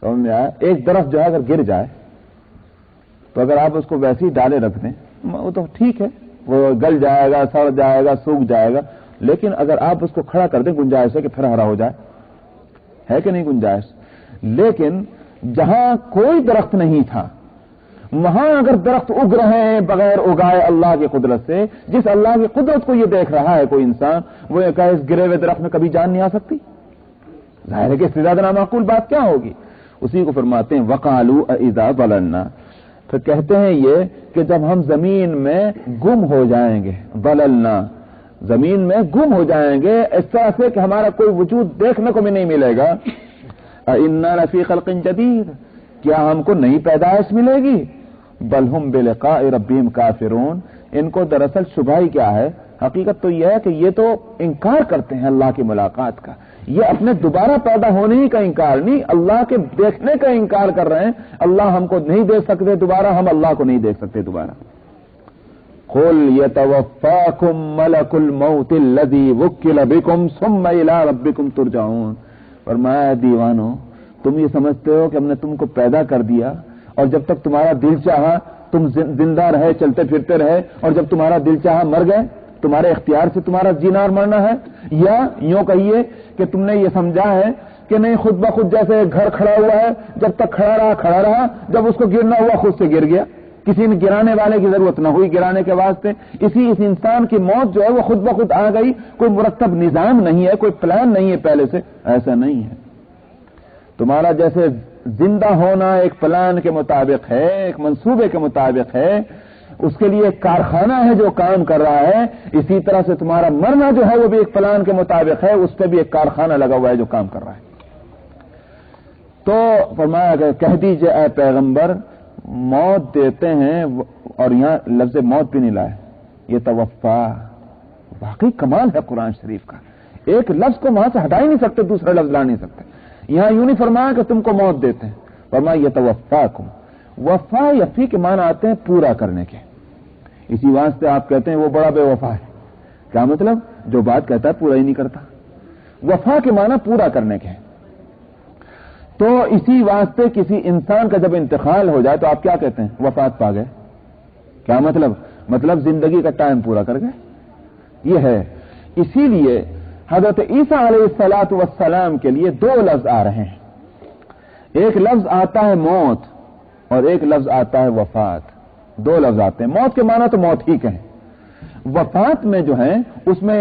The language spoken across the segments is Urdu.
سمجھ میں آیا؟ ایک درخت جو ہے اگر گر جائے تو اگر آپ اس کو ویسے ہی ڈالے رکھ دیں وہ تو ٹھیک ہے، وہ گل جائے گا، سڑ جائے گا، سوکھ جائے گا، لیکن اگر آپ اس کو کھڑا کر دیں گنجائش ہے کہ پھر ہرا ہو جائے، ہے کہ نہیں گنجائش؟ لیکن جہاں کوئی درخت نہیں تھا وہاں اگر درخت اگ رہے ہیں بغیر اگائے اللہ کی قدرت سے، جس اللہ کی قدرت کو یہ دیکھ رہا ہے کوئی انسان، وہ یہ کہے اس گرے ہوئے درخت میں کبھی جان نہیں آ سکتی، ظاہر ہے کہ اس سے زیادہ نامعقول بات کیا ہوگی؟ اسی کو فرماتے ہیں وقالوا اذا ضللنا، پھر کہتے ہیں یہ کہ جب ہم زمین میں گم ہو جائیں گے، ضللنا زمین میں گم ہو جائیں گے اس طرح سے کہ ہمارا کوئی وجود دیکھنے کو بھی نہیں ملے گا، انا لفی خلق جدید، کیا ہم کو نئی پیدائش ملے گی؟ بل ہم بلقاء ربہم کافرون، ان کو دراصل شبہ ہی کیا ہے؟ حقیقت تو یہ ہے کہ یہ تو انکار کرتے ہیں اللہ کی ملاقات کا، یہ اپنے دوبارہ پیدا ہونے ہی کا انکار نہیں، اللہ کے دیکھنے کا انکار کر رہے ہیں۔ اللہ ہم کو نہیں دیکھ سکتے دوبارہ، ہم اللہ کو نہیں دیکھ سکتے دوبارہ۔ قل یتوفاکم ملک الموت الذی وکل بکم ثم الی ربکم ترجعون، فرمایا دیوانو تم یہ سمجھتے ہو کہ ہم نے تم کو پیدا کر دیا اور جب تک تمہارا دل چاہا تم زندہ رہے، چلتے پھرتے رہے، اور جب تمہارا دل چاہا مر گئے، تمہارے اختیار سے تمہارا جینا اور مرنا ہے؟ یا یوں کہیے کہ تم نے یہ سمجھا ہے کہ نہیں خود بخود جیسے گھر کھڑا ہوا ہے، جب تک کھڑا رہا، جب اس کو گرنا ہوا خود سے گر گیا، کسی نے گرانے والے کی ضرورت نہ ہوئی گرانے کے واسطے۔ اس انسان کی موت جو ہے وہ خود بخود آ گئی، کوئی مرتب نظام نہیں ہے، کوئی پلان نہیں ہے پہلے سے، ایسا نہیں ہے۔ تمہارا جیسے زندہ ہونا ایک پلان کے مطابق ہے، ایک منصوبے کے مطابق ہے، اس کے لیے ایک کارخانہ ہے جو کام کر رہا ہے، اسی طرح سے تمہارا مرنا جو ہے وہ بھی ایک پلان کے مطابق ہے، اس پہ بھی ایک کارخانہ لگا ہوا ہے جو کام کر رہا ہے۔ تو فرمایا کہ کہہ دیجئے اے پیغمبر موت دیتے ہیں، اور یہاں لفظ موت بھی نہیں لائے، یہ توفا، واقعی کمال ہے قرآن شریف کا، ایک لفظ کو وہاں سے ہٹا ہی نہیں سکتے، دوسرا لفظ لا نہیں سکتے۔ یہاں یوں نہیں فرمایا کہ تم کو موت دیتے ہیں، فرمایا یتوفاکم، وفا یفی کے معنی آتے ہیں پورا کرنے کے، اسی واسطے آپ کہتے ہیں وہ بڑا بے وفا ہے، کیا مطلب؟ جو بات کہتا ہے پورا ہی نہیں کرتا، وفا کے معنی پورا کرنے کے۔ تو اسی واسطے کسی انسان کا جب انتقال ہو جائے تو آپ کیا کہتے ہیں؟ وفات پا گئے، کیا مطلب؟ مطلب زندگی کا ٹائم پورا کر گئے، یہ ہے۔ اسی لیے حضرت عیسیٰ علیہ الصلوۃ والسلام کے لیے دو لفظ آ رہے ہیں، ایک لفظ آتا ہے موت اور ایک لفظ آتا ہے وفات، دو لفظ آتے ہیں۔ موت کے معنی تو موت ہی کہیں، وفات میں جو ہے اس میں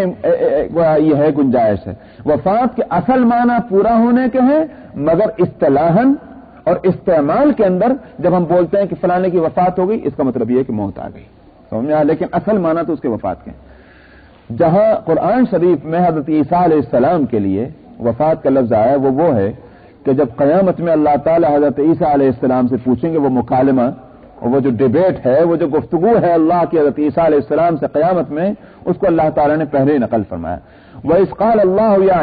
یہ ہے گنجائش ہے، وفات کے اصل معنی پورا ہونے کے ہیں، مگر اصطلاحاً اور استعمال کے اندر جب ہم بولتے ہیں کہ فلانے کی وفات ہو گئی، اس کا مطلب یہ ہے کہ موت آ گئی، سمجھ میں آیا؟ لیکن اصل معنی تو اس کے وفات کے ہیں۔ جہاں قرآن شریف میں حضرت عیسیٰ علیہ السلام کے لیے وفات کا لفظ آیا وہ ہے کہ جب قیامت میں اللہ تعالی حضرت عیسیٰ علیہ السلام سے پوچھیں گے، وہ مکالمہ اور وہ جو ڈیبیٹ ہے، وہ جو گفتگو ہے اللہ کی حضرت عیسیٰ علیہ السلام سے قیامت میں، اس کو اللہ تعالیٰ نے پہلے ہی نقل فرمایا، وَإِذْ قَالَ اللَّهُ يَا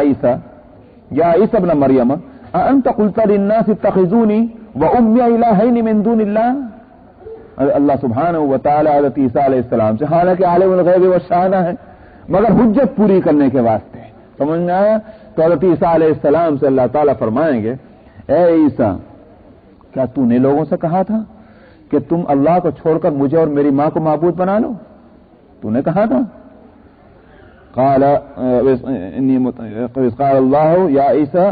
عِيسَى ابْنَ مَرْيَمَ أَأَنْتَ قُلْتَ لِلنَّاسِ اتَّخِذُونِي وَأُمِّيَ إِلَٰهَيْنِ مِن دُونِ اللَّهِ، اللہ سبحانہ و تعالی حضرت عیسیٰ علیہ السلام سے، حالانکہ عالم الغیب والشہادہ ہے، مگر حجت پوری کرنے کے واسطے، سمجھ میں آیا؟ تو حضرت عیسیٰ علیہ السلام سے اللہ تعالیٰ فرمائیں گے اے عیسیٰ کیا تو نے لوگوں سے کہا تھا کہ تم اللہ کو چھوڑ کر مجھے اور میری ماں کو معبود بنا لو؟ تو نے کہا تھا؟ قال اللہ یا عیسیٰ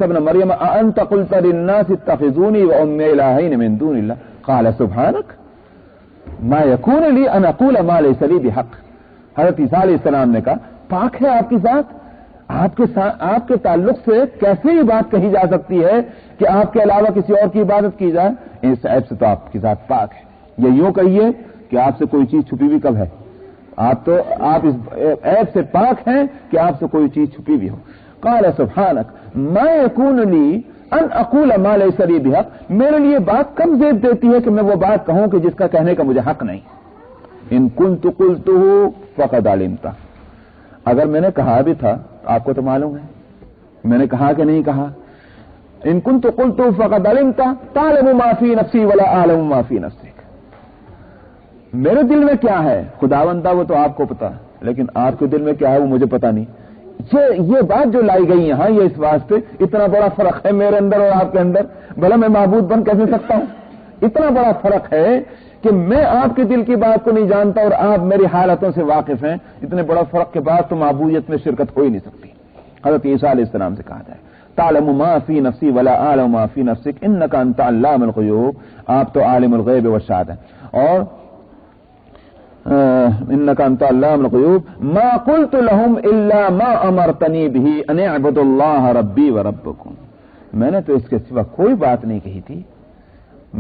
ابن مریم اانت قلت للناس اتخذونی وامي الہین من دون اللہ قال سبحانک ما یکون لی ان اقول ما لیس لی بحق۔ حضرت عیسیٰ علیہ السلام نے کہا پاک ہے آپ کی ذات، آپ کے تعلق سے کیسے یہ بات کہی جا سکتی ہے کہ آپ کے علاوہ کسی اور کی عبادت کی جائے؟ اس عیب سے تو آپ کی ذات پاک ہے۔ یہ یوں کہیے کہ آپ سے کوئی چیز چھپی ہوئی کب ہے؟ آپ اس عیب سے پاک ہیں کہ آپ سے کوئی چیز چھپی ہوئی ہو۔ قال سبحانک ما یکون لی ان اقول ما لیس لی بحق، میرے لیے بات کم زیب دیتی ہے کہ میں وہ بات کہوں کہ جس کا کہنے کا مجھے حق نہیں۔ ان کنت قلتہ فقد علمتہ، اگر میں نے کہا بھی تھا آپ کو تو معلوم ہے میں نے کہا کہ نہیں کہا۔ ان کنت قلتہ فقد علمتہ تعلم ما فی نفسی ولا اعلم ما فی نفسک، میرے دل میں کیا ہے خداوندہ وہ تو آپ کو پتا، لیکن آپ کے دل میں کیا ہے وہ مجھے پتا نہیں۔ یہ بات جو لائی گئی یہاں، یہ اس واسطے اتنا بڑا فرق ہے میرے اندر اور آپ کے اندر، بھلا میں معبود بن کیسے سکتا ہوں؟ اتنا بڑا فرق ہے کہ میں آپ کے دل کی بات کو نہیں جانتا اور آپ میری حالتوں سے واقف ہیں، اتنے بڑا فرق کے بعد تو معبودیت میں شرکت ہو ہی نہیں سکتی۔ حضرت عیسیٰ علیہ السلام سے کہا جائے تعلم ما فی نفسی ولا اعلم ما فی نفسک انک انت علام الغیوب، آپ تو عالم الغیب والشہادہ ہیں، اور انک انت علام الغیوب ما قلت لهم الا ما امرتنی به ان اعبدوا اللہ ربی وربکم، میں نے تو اس کے سوا کوئی بات نہیں کہی تھی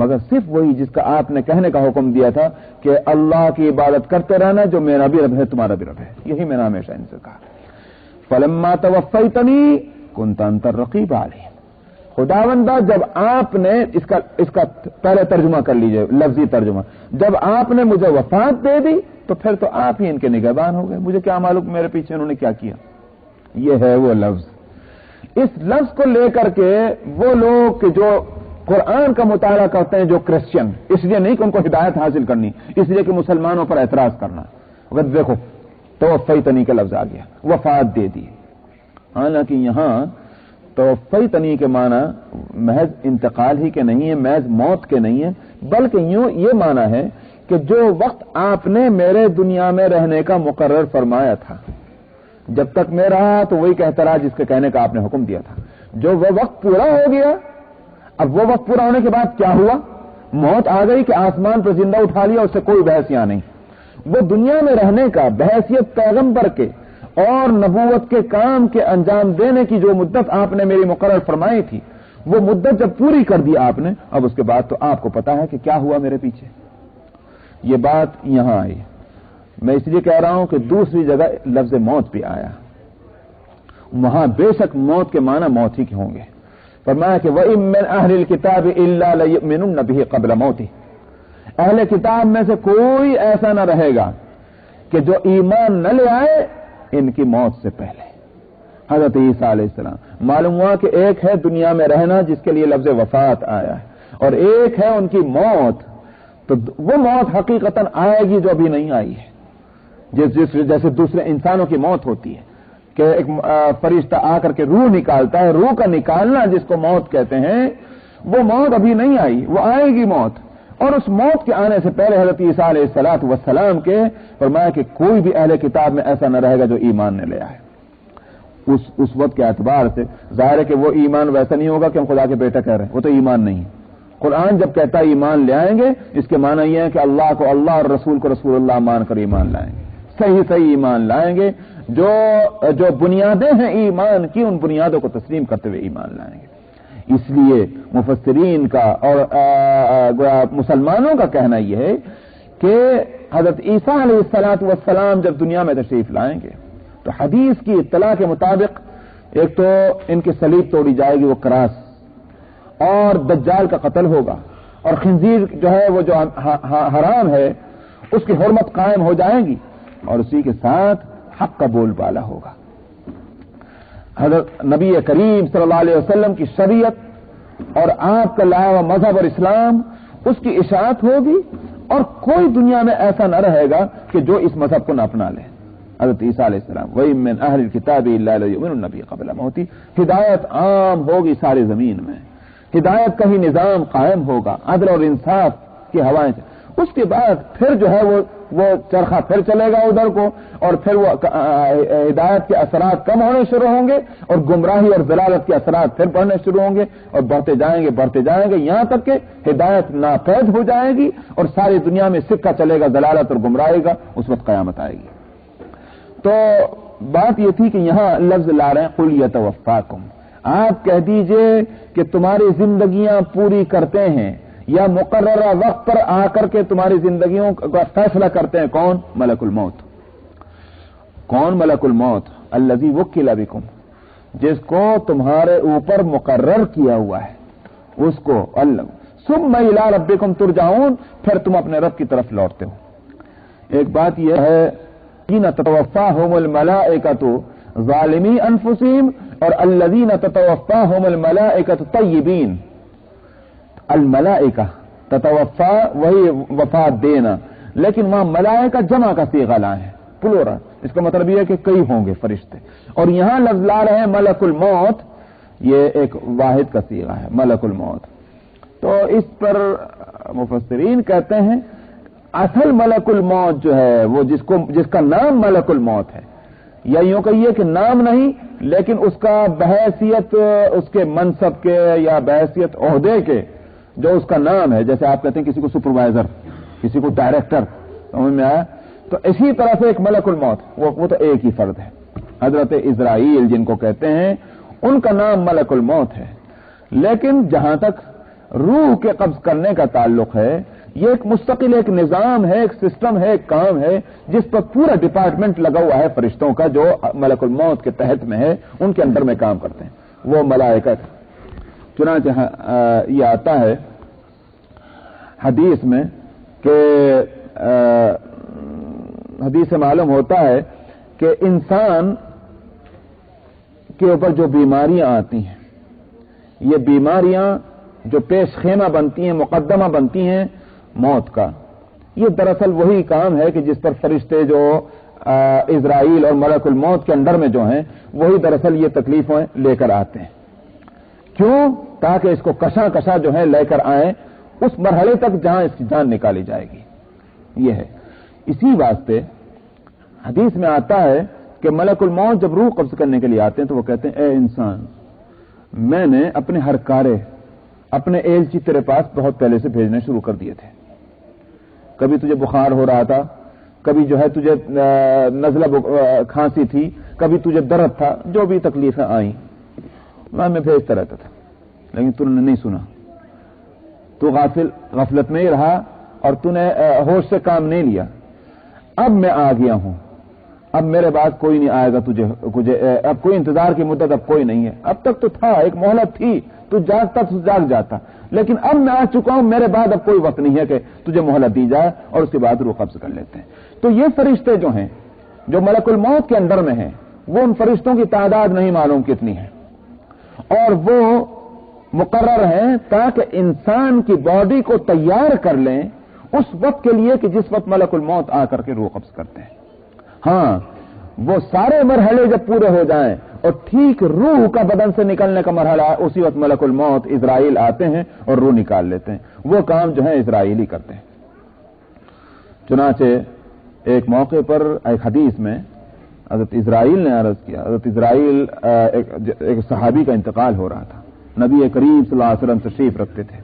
مگر صرف وہی جس کا آپ نے کہنے کا حکم دیا تھا کہ اللہ کی عبادت کرتے رہنا جو میرا بھی رب ہے تمہارا بھی رب ہے، یہی میں نے ہمیشہ ان سے کہا۔ فلما توفیتنی کنت انت الرقیب علیہم، خداوندہ جب آپ نے اس کا پہلے ترجمہ کر لیجئے، لفظی ترجمہ، جب آپ نے مجھے وفات دے دی تو پھر تو آپ ہی ان کے نگہبان ہو گئے، مجھے کیا معلوم میرے پیچھے انہوں نے کیا کیا۔ یہ ہے وہ لفظ۔ اس لفظ کو لے کر کے وہ لوگ کہ جو قرآن کا مطالعہ کرتے ہیں، جو کرسچن، اس لیے نہیں کہ ان کو ہدایت حاصل کرنی، اس لیے کہ مسلمانوں پر اعتراض کرنا، اگر دیکھو توفیتنی کا لفظ آ گیا، وفات دے دی، حالانکہ یہاں توفیتنی کے معنی محض انتقال ہی کے نہیں ہے، محض موت کے نہیں ہے، بلکہ یوں یہ معنی ہے کہ جو وقت آپ نے میرے دنیا میں رہنے کا مقرر فرمایا تھا، جب تک میں رہا تو وہی کہتا رہا جس کے کہنے کا آپ نے حکم دیا تھا، جو وہ وقت پورا ہو گیا، اب وہ وقت پورا ہونے کے بعد کیا ہوا؟ موت آ گئی کہ آسمان پر زندہ اٹھا لیا، اس سے کوئی بحث یہاں نہیں۔ وہ دنیا میں رہنے کا بحیثیت پیغمبر کے اور نبوت کے کام کے انجام دینے کی جو مدت آپ نے میری مقرر فرمائی تھی، وہ مدت جب پوری کر دی آپ نے، اب اس کے بعد تو آپ کو پتا ہے کہ کیا ہوا میرے پیچھے۔ یہ بات یہاں آئی، میں اس لیے کہہ رہا ہوں کہ دوسری جگہ لفظ موت بھی آیا، وہاں بے شک موت کے معنی موت ہی کے ہوں گے۔ فرمایا کہ وَإِن مِّنْ أَهْلِ الْكِتَابِ إِلَّا لَيُؤْمِنُنَّ بِهِ قَبْلَ مَوْتِهِ، اہل کتاب میں سے کوئی ایسا نہ رہے گا کہ جو ایمان نہ لے آئے ان کی موت سے پہلے۔ حضرت عیسیٰ علیہ السلام معلوم ہوا کہ ایک ہے دنیا میں رہنا جس کے لیے لفظ وفات آیا ہے، اور ایک ہے ان کی موت، تو وہ موت حقیقتاً آئے گی جو ابھی نہیں آئی ہے، جیسے دوسرے انسانوں کی موت ہوتی ہے کہ ایک فرشتہ آ کر کے روح نکالتا ہے، روح کا نکالنا جس کو موت کہتے ہیں، وہ موت ابھی نہیں آئی، وہ آئے گی موت۔ اور اس موت کے آنے سے پہلے حضرت عیسیٰ علیہ السلام کے فرمایا کہ کوئی بھی اہل کتاب میں ایسا نہ رہے گا جو ایمان نہ لے آئے۔ اس وقت کے اعتبار سے ظاہر ہے کہ وہ ایمان ویسا نہیں ہوگا کہ ہم خدا کے بیٹا کہہ رہے ہیں، وہ تو ایمان نہیں ہے۔ قرآن جب کہتا ہے ایمان لے آئیں گے، اس کے معنی یہ ہے کہ اللہ کو اللہ اور رسول کو رسول اللہ مان کر ایمان لائیں گے، صحیح ایمان لائیں گے، جو بنیادیں ہیں ایمان کی، ان بنیادوں کو تسلیم کرتے ہوئے ایمان لائیں گے۔ اس لیے مفسرین کا اور مسلمانوں کا کہنا یہ ہے کہ حضرت عیسیٰ علیہ السلام جب دنیا میں تشریف لائیں گے تو حدیث کی اطلاع کے مطابق ایک تو ان کی صلیب توڑی جائے گی، وہ کراس، اور دجال کا قتل ہوگا، اور خنزیر جو ہے وہ جو حرام ہے اس کی حرمت قائم ہو جائے گی، اور اسی کے ساتھ حق کا بول بالا ہوگا۔ حضرت نبی کریم صلی اللہ علیہ وسلم کی شریعت اور آپ کا لایا ہوا مذہب اور اسلام، اس کی اشاعت ہوگی، اور کوئی دنیا میں ایسا نہ رہے گا کہ جو اس مذہب کو نہ اپنا لے۔ حضرت عیسیٰ علیہ السلام وَإِن مِّنْ أَهْلِ الْكِتَابِ إِلَّا لَيُؤْمِنُنَّ بِهِ قَبْلَ مَوْتِهِ، ہدایت عام ہوگی ساری زمین میں، ہدایت کا ہی نظام قائم ہوگا، عدل اور انصاف کی ہوائیں سے۔ اس کے بعد پھر جو ہے وہ چرخہ پھر چلے گا ادھر کو، اور پھر وہ ہدایت کے اثرات کم ہونے شروع ہوں گے، اور گمراہی اور ضلالت کے اثرات پھر بڑھنے شروع ہوں گے، اور بڑھتے جائیں گے یہاں تک کہ ہدایت ناپید ہو جائے گی، اور ساری دنیا میں سکہ چلے گا ضلالت اور گمراہی کا، اس وقت قیامت آئے گی۔ تو بات یہ تھی کہ یہاں لفظ لا رہے ہیں قُلْ يَتَوَفَّاكُمْ، آپ کہہ دیجئے کہ تمہاری زندگیاں پوری کرتے ہیں، یا مقررہ وقت پر آ کر کے تمہاری زندگیوں کا فیصلہ کرتے ہیں کون؟ ملک الموت۔ کون ملک الموت؟ الذی وکل بکم، جس کو تمہارے اوپر مقرر کیا ہوا ہے، اس کو اللہ ثم الی ربکم ترجعون، پھر تم اپنے رب کی طرف لوٹتے ہو۔ ایک بات یہ ہے الذین تتوفاہم الملائکۃ ظالمی انفسہم، اور الذین تتوفاہم الملائکۃ طیبین۔ الملائکہ تتوفا وہی وفات دینا، لیکن وہاں ملائکہ جمع کا صیغہ لائے ہیں، پلورل، اس کا مطلب یہ ہے کہ کئی ہوں گے فرشتے. اور یہاں لفظ لا رہے ہیں ملک الموت، یہ ایک واحد کا صیغہ ہے ملک الموت. تو اس پر مفسرین کہتے ہیں اصل ملک الموت جو ہے وہ جس کا نام ملک الموت ہے، یا یوں کہیے کہ نام نہیں لیکن اس کا بحیثیت اس کے منصب کے یا بحیثیت عہدے کے جو اس کا نام ہے، جیسے آپ کہتے ہیں کسی کو سپروائزر، کسی کو ڈائریکٹر، سمجھ میں آیا؟ تو اسی طرح سے ایک ملک الموت وہ تو ایک ہی فرد ہے. حضرت اسرائیل جن کو کہتے ہیں ان کا نام ملک الموت ہے. لیکن جہاں تک روح کے قبض کرنے کا تعلق ہے، یہ ایک مستقل ایک نظام ہے، ایک سسٹم ہے، ایک کام ہے جس پر پورا ڈپارٹمنٹ لگا ہوا ہے فرشتوں کا، جو ملک الموت کے تحت میں ہے، ان کے اندر میں کام کرتے ہیں وہ ملائکہ. چنانچہ یہ آتا ہے حدیث میں کہ حدیث سے معلوم ہوتا ہے کہ انسان کے اوپر جو بیماریاں آتی ہیں، یہ بیماریاں جو پیش خیمہ بنتی ہیں، مقدمہ بنتی ہیں موت کا، یہ دراصل وہی کام ہے کہ جس پر فرشتے جو اسرائیل اور ملک الموت کے اندر میں جو ہیں وہی دراصل یہ تکلیفیں لے کر آتے ہیں. کیوں؟ تاکہ اس کو کشا کشا جو ہے لے کر آئیں اس مرحلے تک جہاں اس کی جان نکالی جائے گی. یہ ہے اسی واسطے حدیث میں آتا ہے کہ ملک الموت جب روح قبض کرنے کے لیے آتے ہیں تو وہ کہتے ہیں اے انسان، میں نے اپنے ہر کارے اپنے ایلچی تیرے پاس بہت پہلے سے بھیجنے شروع کر دیے تھے. کبھی تجھے بخار ہو رہا تھا، کبھی جو ہے تجھے نزلہ کھانسی تھی، کبھی تجھے درد تھا، جو بھی تکلیفیں آئیں میں بھیجتا رہتا تھا، لیکن تو نے نہیں سنا. تو غفلت میں ہی رہا اور تو نے ہوش سے کام نہیں لیا. اب میں آ گیا ہوں، اب میرے بعد کوئی نہیں آئے گا تجھے اب کوئی انتظار کی مدت اب کوئی نہیں ہے. اب تک تو تھا، ایک مہلت تھی، تو جاگتا تو جاگ جاتا، لیکن اب میں آ چکا ہوں، میرے بعد اب کوئی وقت نہیں ہے کہ تجھے مہلت دی جائے اور اس کے بعد روح قبض کر لیتے ہیں. تو یہ فرشتے جو ہیں جو ملک الموت کے اندر میں ہیں، وہ ان فرشتوں کی تعداد نہیں معلوم کتنی ہے، اور وہ مقرر ہیں تاکہ انسان کی باڈی کو تیار کر لیں اس وقت کے لیے کہ جس وقت ملک الموت آ کر کے روح قبض کرتے ہیں. ہاں، وہ سارے مرحلے جب پورے ہو جائیں اور ٹھیک روح کا بدن سے نکلنے کا مرحلہ ہے، اسی وقت ملک الموت اسرائیل آتے ہیں اور روح نکال لیتے ہیں. وہ کام جو ہے اسرائیل ہی کرتے ہیں. چنانچہ ایک موقع پر ایک حدیث میں حضرت اسرائیل نے عرض کیا، حضرت اسرائیل ایک صحابی کا انتقال ہو رہا تھا، نبی کریم صلی اللہ علیہ وسلم تشریف رکھتے تھے.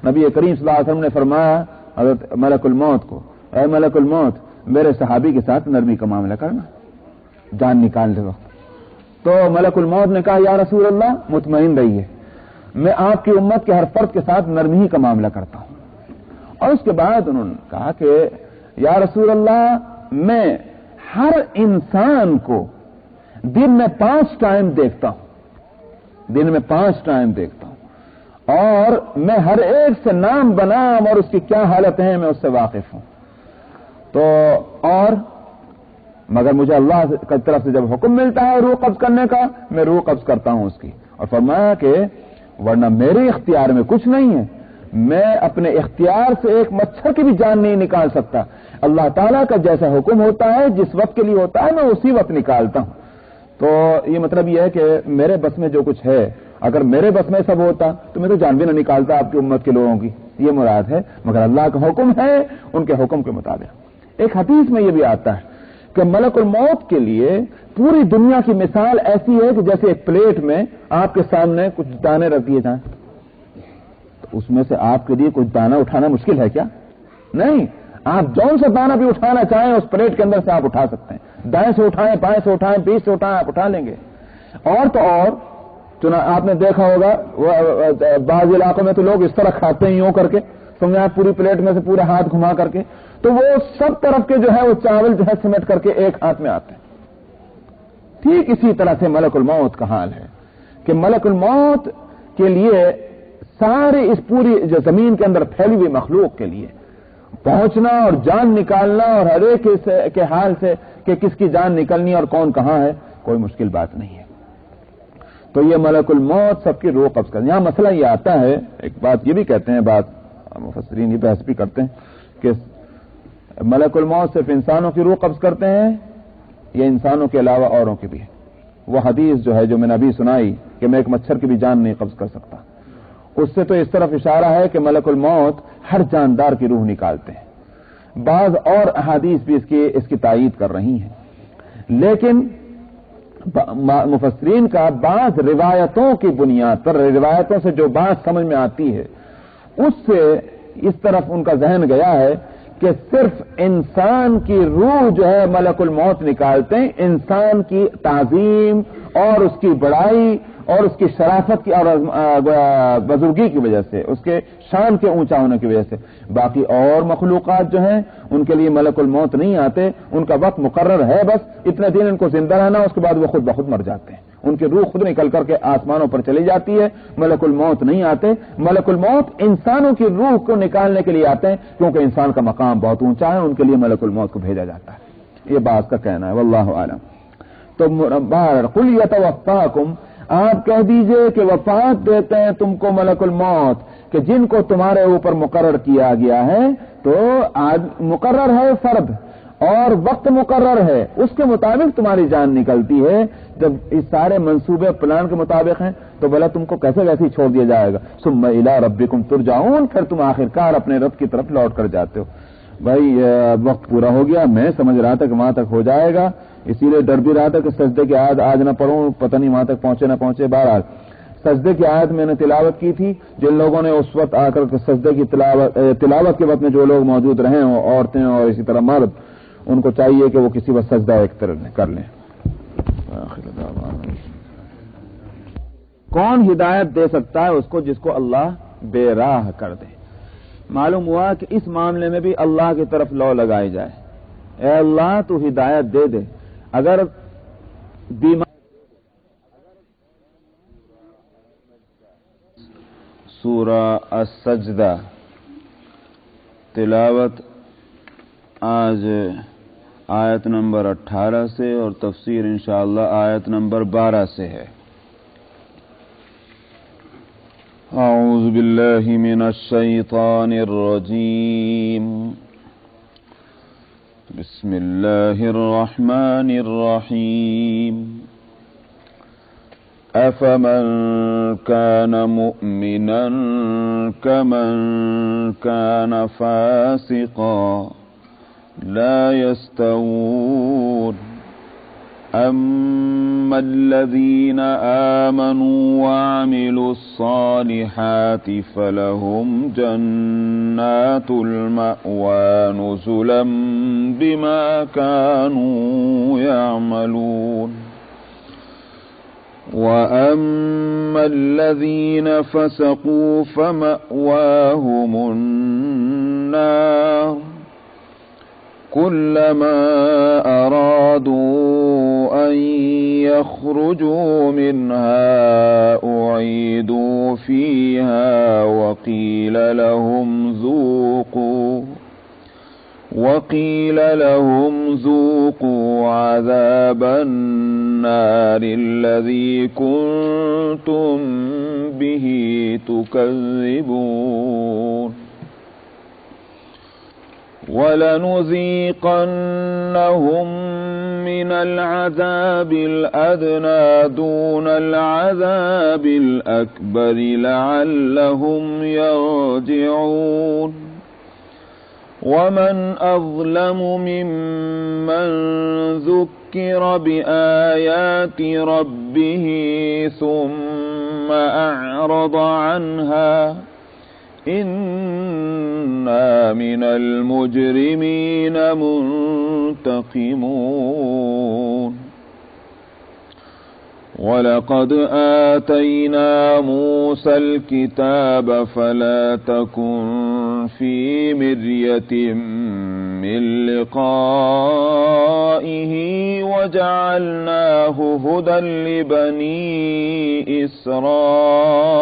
نبی کریم صلی اللہ علیہ وسلم نے فرمایا حضرت ملک الموت کو، اے ملک الموت، میرے صحابی کے ساتھ نرمی کا معاملہ کرنا جان نکالنے وقت. تو ملک الموت نے کہا یا رسول اللہ مطمئن رہیے، میں آپ کی امت کے ہر فرد کے ساتھ نرمی کا معاملہ کرتا ہوں. اور اس کے بعد انہوں نے کہا کہ یا رسول اللہ، میں ہر انسان کو دن میں 5 ٹائم دیکھتا ہوں، دن میں 5 ٹائم دیکھتا ہوں، اور میں ہر ایک سے نام بنام اور اس کی کیا حالت ہے میں اس سے واقف ہوں. تو اور مگر مجھے اللہ کی طرف سے جب حکم ملتا ہے روح قبض کرنے کا، میں روح قبض کرتا ہوں اس کی. اور فرمایا کہ ورنہ میرے اختیار میں کچھ نہیں ہے، میں اپنے اختیار سے ایک مچھر کی بھی جان نہیں نکال سکتا. اللہ تعالیٰ کا جیسا حکم ہوتا ہے جس وقت کے لیے ہوتا ہے میں اسی وقت نکالتا ہوں. تو یہ مطلب یہ ہے کہ میرے بس میں جو کچھ ہے، اگر میرے بس میں سب ہوتا تو میں تو جان بھی نہ نکالتا آپ کی امت کے لوگوں کی، یہ مراد ہے. مگر اللہ کا حکم ہے، ان کے حکم کے مطابق. ایک حدیث میں یہ بھی آتا ہے کہ ملک الموت کے لیے پوری دنیا کی مثال ایسی ہے کہ جیسے ایک پلیٹ میں آپ کے سامنے کچھ دانے رکھ دیے جائیں، تو اس میں سے آپ کے لیے کچھ دانہ اٹھانا مشکل ہے کیا؟ نہیں، آپ جون سے دانہ بھی اٹھانا چاہیں اس پلیٹ کے اندر سے آپ اٹھا سکتے ہیں. دائیں سے اٹھائیں، بائیں سے اٹھائیں، بیچ سے اٹھائیں، آپ اٹھا لیں گے. اور تو اور آپ نے دیکھا ہوگا بعض علاقوں میں تو لوگ اس طرح کھاتے ہیں یوں کر کے، سمجھا پوری پلیٹ میں سے پورا ہاتھ گھما کر کے، تو وہ سب طرف کے جو ہے وہ چاول جو ہے سمیٹ کر کے ایک ہاتھ میں آتے ہیں. ٹھیک اسی طرح سے ملک الموت کا حال ہے کہ ملک الموت کے لیے سارے اس پوری جو زمین کے اندر پھیلی ہوئی مخلوق کے لیے پہنچنا اور جان نکالنا اور ہر ایک کے حال سے کہ کس کی جان نکلنی اور کون کہاں ہے کوئی مشکل بات نہیں ہے. تو یہ ملک الموت سب کی روح قبض کرنا. یہاں مسئلہ یہ آتا ہے، ایک بات یہ بھی کہتے ہیں، بات مفسرین یہ بحث بھی کرتے ہیں کہ ملک الموت صرف انسانوں کی روح قبض کرتے ہیں یہ انسانوں کے علاوہ اوروں کی بھی ہے۔ وہ حدیث جو ہے جو میں نے ابھی سنائی کہ میں ایک مچھر کی بھی جان نہیں قبض کر سکتا، اس سے تو اس طرف اشارہ ہے کہ ملک الموت ہر جاندار کی روح نکالتے ہیں۔ بعض اور احادیث بھی اس کی تائید کر رہی ہیں، لیکن مفسرین کا بعض روایتوں کی بنیاد پر، روایتوں سے جو بات سمجھ میں آتی ہے اس سے اس طرف ان کا ذہن گیا ہے کہ صرف انسان کی روح جو ہے ملک الموت نکالتے ہیں، انسان کی تعظیم اور اس کی بڑائی اور اس کی شرافت کی اور بزرگی کی وجہ سے، اس کے شان کے اونچا ہونے کی وجہ سے۔ باقی اور مخلوقات جو ہیں ان کے لیے ملک الموت نہیں آتے، ان کا وقت مقرر ہے، بس اتنے دن ان کو زندہ رہنا، اس کے بعد وہ خود بخود مر جاتے ہیں، ان کی روح خود نکل کر کے آسمانوں پر چلی جاتی ہے، ملک الموت نہیں آتے۔ ملک الموت انسانوں کی روح کو نکالنے کے لیے آتے ہیں، کیونکہ انسان کا مقام بہت اونچا ہے، ان کے لیے ملک الموت کو بھیجا جاتا ہے۔ یہ بات کا کہنا ہے، واللہ اعلم۔ تو قل یتوفاکم، آپ کہہ دیجئے کہ وفات دیتے ہیں تم کو ملک الموت، کہ جن کو تمہارے اوپر مقرر کیا گیا ہے، تو مقرر ہے فرد اور وقت مقرر ہے، اس کے مطابق تمہاری جان نکلتی ہے۔ جب اس سارے منصوبے پلان کے مطابق ہیں تو بھلا تم کو کیسے ویسے ہی چھوڑ دیا جائے گا؟ ثم الی ربکم ترجعون، پھر تم آخرکار اپنے رب کی طرف لوٹ کر جاتے ہو۔ بھائی وقت پورا ہو گیا، میں سمجھ رہا تھا کہ وہاں تک ہو جائے گا، اسی لیے ڈر بھی رہا تھا کہ سجدے کی آیت آج نہ پڑھوں، پتہ نہیں وہاں تک پہنچے نہ پہنچے۔ بہرحال سجدے کی آیت میں نے تلاوت کی تھی، جن لوگوں نے اس وقت آ کر سجدے کی تلاوت کے وقت میں جو لوگ موجود رہے ہوں، عورتیں اور اسی طرح مرد، ان کو چاہیے کہ وہ کسی وقت سجدہ ایک طرح کر لیں۔ کون ہدایت دے سکتا ہے اس کو جس کو اللہ بے راہ کر دے؟ معلوم ہوا کہ اس معاملے میں بھی اللہ کی طرف لو لگائی جائے، اے اللہ تو ہدایت دے دے۔ اگر بیمار سورہ السجدہ تلاوت آج آیت نمبر 18 سے اور تفسیر انشاءاللہ آیت نمبر 12 سے ہے۔ اعوذ باللہ من الشیطان الرجیم، بسم اللہ الرحمن الرحیم، افمن كان مؤمنا كمن كان فاسقا لا يستوون، أما الذين آمنوا وعملوا الصالحات فلهم جنات المأوى نزلا بما كانوا يعملون، وأما الذين فسقوا فمأواهم النار كلما أرادوا أن يخرجوا منها أعيدوا فيها وقيل لهم ذوقوا عذاب النار الذي كنتم به تكذبون، ولنذيقنهم من العذاب الأدنى دون العذاب الأكبر لعلهم يرجعون، ومن أظلم ممن ذكر بآيات ربه ثم أعرض عنها إنا من المجرمين منتقمون، ولقد آتينا موسى الكتاب فلا تكن في مرية من لقائه وجعلناه هدى لبني إسرائيل،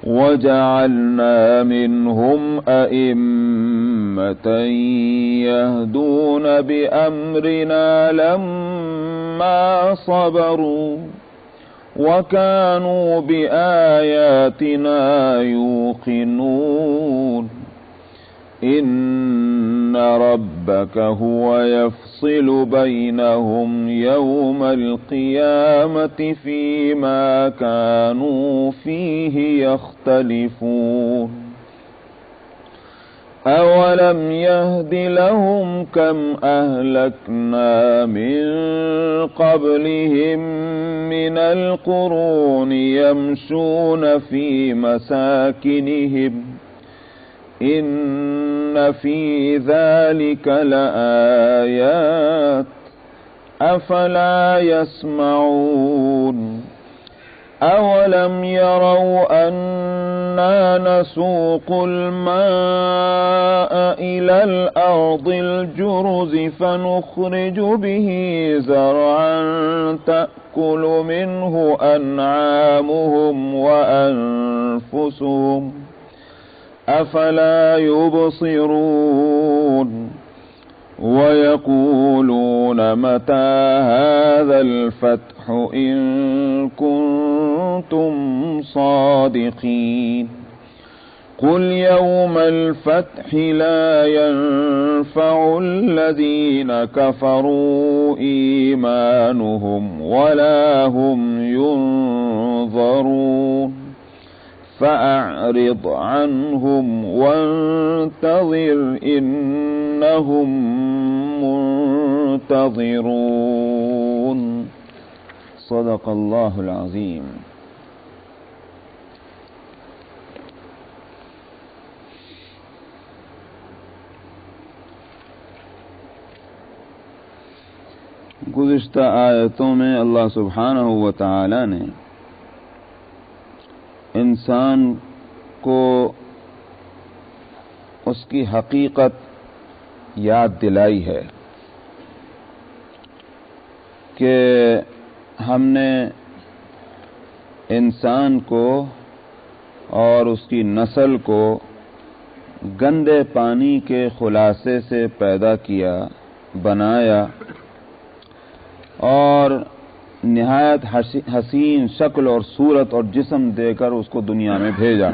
وجعلنا منهم أئمة يهدون بأمرنا لما صبروا وكانوا بآياتنا يوقنون، إن إن ربك هو يفصل بينهم يوم القيامة فيما كانوا فيه يختلفون أولم يهد لهم كم أهلكنا من قبلهم من القرون يمشون في مساكنهم إن في ذلك لآيات أفلا يسمعون أولم يروا أنا نسوق الماء إلى الأرض الجرز فنخرج به زرعا تأكل منه أنعامهم وأنفسهم أفلا يبصرون ويقولون متى هذا الفتح إن كنتم صادقين قل يوم الفتح لا ينفع الذين كفروا إيمانهم ولا هم ينظرون فأعرض عنهم وانتظر إنهم منتظرون صدق الله العظيم. گزشتہ آیتوں میں اللہ سبحانہ و تعالی نے انسان کو اس کی حقیقت یاد دلائی ہے کہ ہم نے انسان کو اور اس کی نسل کو گندے پانی کے خلاصے سے پیدا کیا، بنایا اور نہایت حسین شکل اور صورت اور جسم دے کر اس کو دنیا میں بھیجا،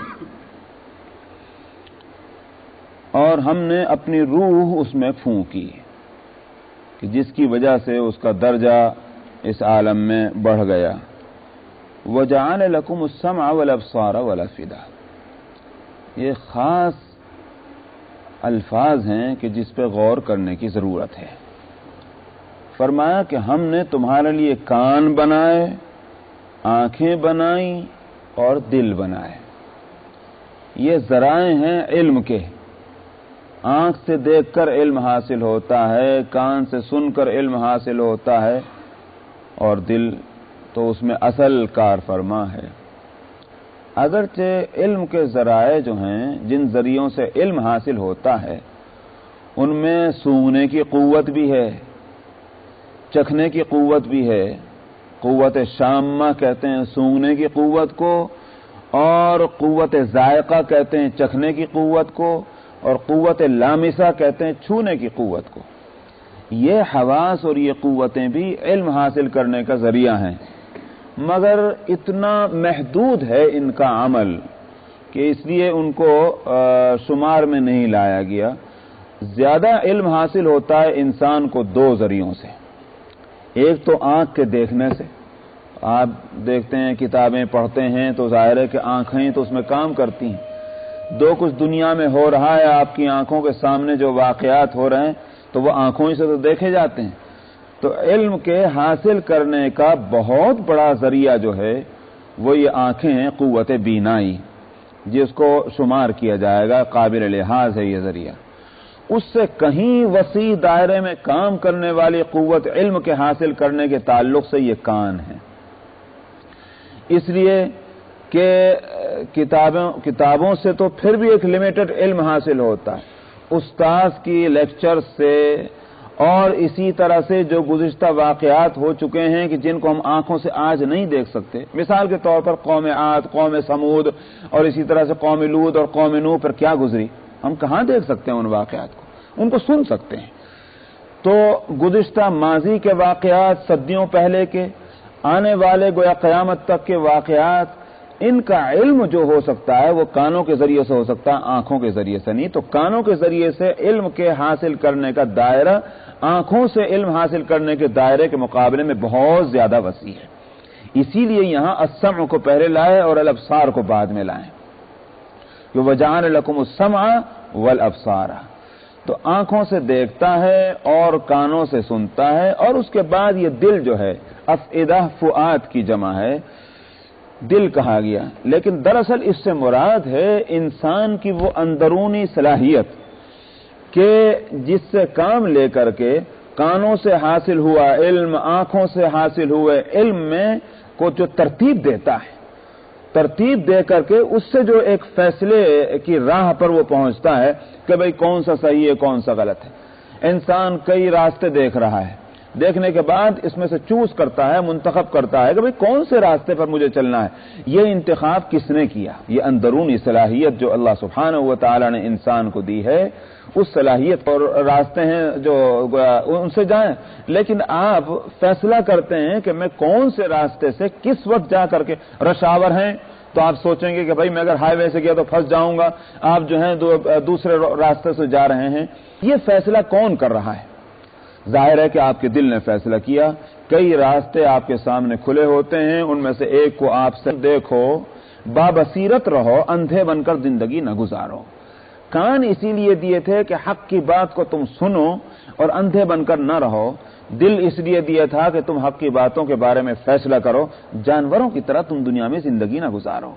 اور ہم نے اپنی روح اس میں پھونکی کہ جس کی وجہ سے اس کا درجہ اس عالم میں بڑھ گیا۔ وَجَعَلَ لَكُمُ السَّمْعَ وَالْأَبْصَارَ وَالْأَفْئِدَةَ، یہ خاص الفاظ ہیں کہ جس پہ غور کرنے کی ضرورت ہے۔ فرمایا کہ ہم نے تمہارے لیے کان بنائے، آنکھیں بنائیں اور دل بنائے۔ یہ ذرائع ہیں علم کے، آنکھ سے دیکھ کر علم حاصل ہوتا ہے، کان سے سن کر علم حاصل ہوتا ہے، اور دل تو اس میں اصل کار فرما ہے۔ اگرچہ علم کے ذرائع جو ہیں جن ذریعوں سے علم حاصل ہوتا ہے ان میں سونگنے کی قوت بھی ہے، چکھنے کی قوت بھی ہے، قوت شامہ کہتے ہیں سونگنے کی قوت کو، اور قوت ذائقہ کہتے ہیں چکھنے کی قوت کو، اور قوت لامسہ کہتے ہیں چھونے کی قوت کو۔ یہ حواس اور یہ قوتیں بھی علم حاصل کرنے کا ذریعہ ہیں، مگر اتنا محدود ہے ان کا عمل کہ اس لیے ان کو شمار میں نہیں لایا گیا۔ زیادہ علم حاصل ہوتا ہے انسان کو دو ذریعوں سے، ایک تو آنکھ کے دیکھنے سے، آپ دیکھتے ہیں کتابیں پڑھتے ہیں تو ظاہر ہے کہ آنکھیں تو اس میں کام کرتی ہیں، جو کچھ دنیا میں ہو رہا ہے آپ کی آنکھوں کے سامنے جو واقعات ہو رہے ہیں تو وہ آنکھوں ہی سے تو دیکھے جاتے ہیں۔ تو علم کے حاصل کرنے کا بہت بڑا ذریعہ جو ہے وہ یہ آنکھیں ہیں، قوت بینائی جس کو شمار کیا جائے گا، قابل لحاظ ہے یہ ذریعہ۔ اس سے کہیں وسیع دائرے میں کام کرنے والی قوت علم کے حاصل کرنے کے تعلق سے یہ کان ہے، اس لیے کہ کتابوں سے تو پھر بھی ایک لمیٹڈ علم حاصل ہوتا ہے، استاذ کی لیکچر سے اور اسی طرح سے جو گزشتہ واقعات ہو چکے ہیں کہ جن کو ہم آنکھوں سے آج نہیں دیکھ سکتے، مثال کے طور پر قوم عاد، قوم سمود اور اسی طرح سے قوم لوط اور قوم نوح پر کیا گزری، ہم کہاں دیکھ سکتے ہیں ان واقعات کو، ان کو سن سکتے ہیں۔ تو گزشتہ ماضی کے واقعات، صدیوں پہلے کے، آنے والے گویا قیامت تک کے واقعات، ان کا علم جو ہو سکتا ہے وہ کانوں کے ذریعے سے ہو سکتا ہے، آنکھوں کے ذریعے سے نہیں۔ تو کانوں کے ذریعے سے علم کے حاصل کرنے کا دائرہ آنکھوں سے علم حاصل کرنے کے دائرے کے مقابلے میں بہت زیادہ وسیع ہے، اسی لیے یہاں السمع کو پہلے لائے اور الابصار کو بعد میں لائیں کہ وجعل لکم السمع والابصار۔ تو آنکھوں سے دیکھتا ہے اور کانوں سے سنتا ہے، اور اس کے بعد یہ دل جو ہے افئدہ فؤاد کی جمع ہے، دل کہا گیا، لیکن دراصل اس سے مراد ہے انسان کی وہ اندرونی صلاحیت کہ جس سے کام لے کر کے کانوں سے حاصل ہوا علم، آنکھوں سے حاصل ہوئے علم میں کو جو ترتیب دیتا ہے، ترتیب دے کر کے اس سے جو ایک فیصلے کی راہ پر وہ پہنچتا ہے کہ بھئی کون سا صحیح ہے کون سا غلط ہے۔ انسان کئی راستے دیکھ رہا ہے، دیکھنے کے بعد اس میں سے چوز کرتا ہے، منتخب کرتا ہے کہ بھئی کون سے راستے پر مجھے چلنا ہے۔ یہ انتخاب کس نے کیا؟ یہ اندرونی صلاحیت جو اللہ سبحانہ و تعالی نے انسان کو دی ہے، اس صلاحیت اور راستے ہیں جو ان سے جائیں، لیکن آپ فیصلہ کرتے ہیں کہ میں کون سے راستے سے کس وقت جا کر کے، رش آور ہیں تو آپ سوچیں گے کہ بھائی میں اگر ہائی وے سے گیا تو پھنس جاؤں گا، آپ جو ہیں دوسرے راستے سے جا رہے ہیں۔ یہ فیصلہ کون کر رہا ہے؟ ظاہر ہے کہ آپ کے دل نے فیصلہ کیا۔ کئی راستے آپ کے سامنے کھلے ہوتے ہیں، ان میں سے ایک کو آپ سے دیکھو، بابصیرت رہو، اندھے بن کر زندگی نہ گزارو۔ کان اسی لیے دیے تھے کہ حق کی بات کو تم سنو اور اندھے بن کر نہ رہو۔ دل اس لیے دیا تھا کہ تم حق کی باتوں کے بارے میں فیصلہ کرو، جانوروں کی طرح تم دنیا میں زندگی نہ گزارو۔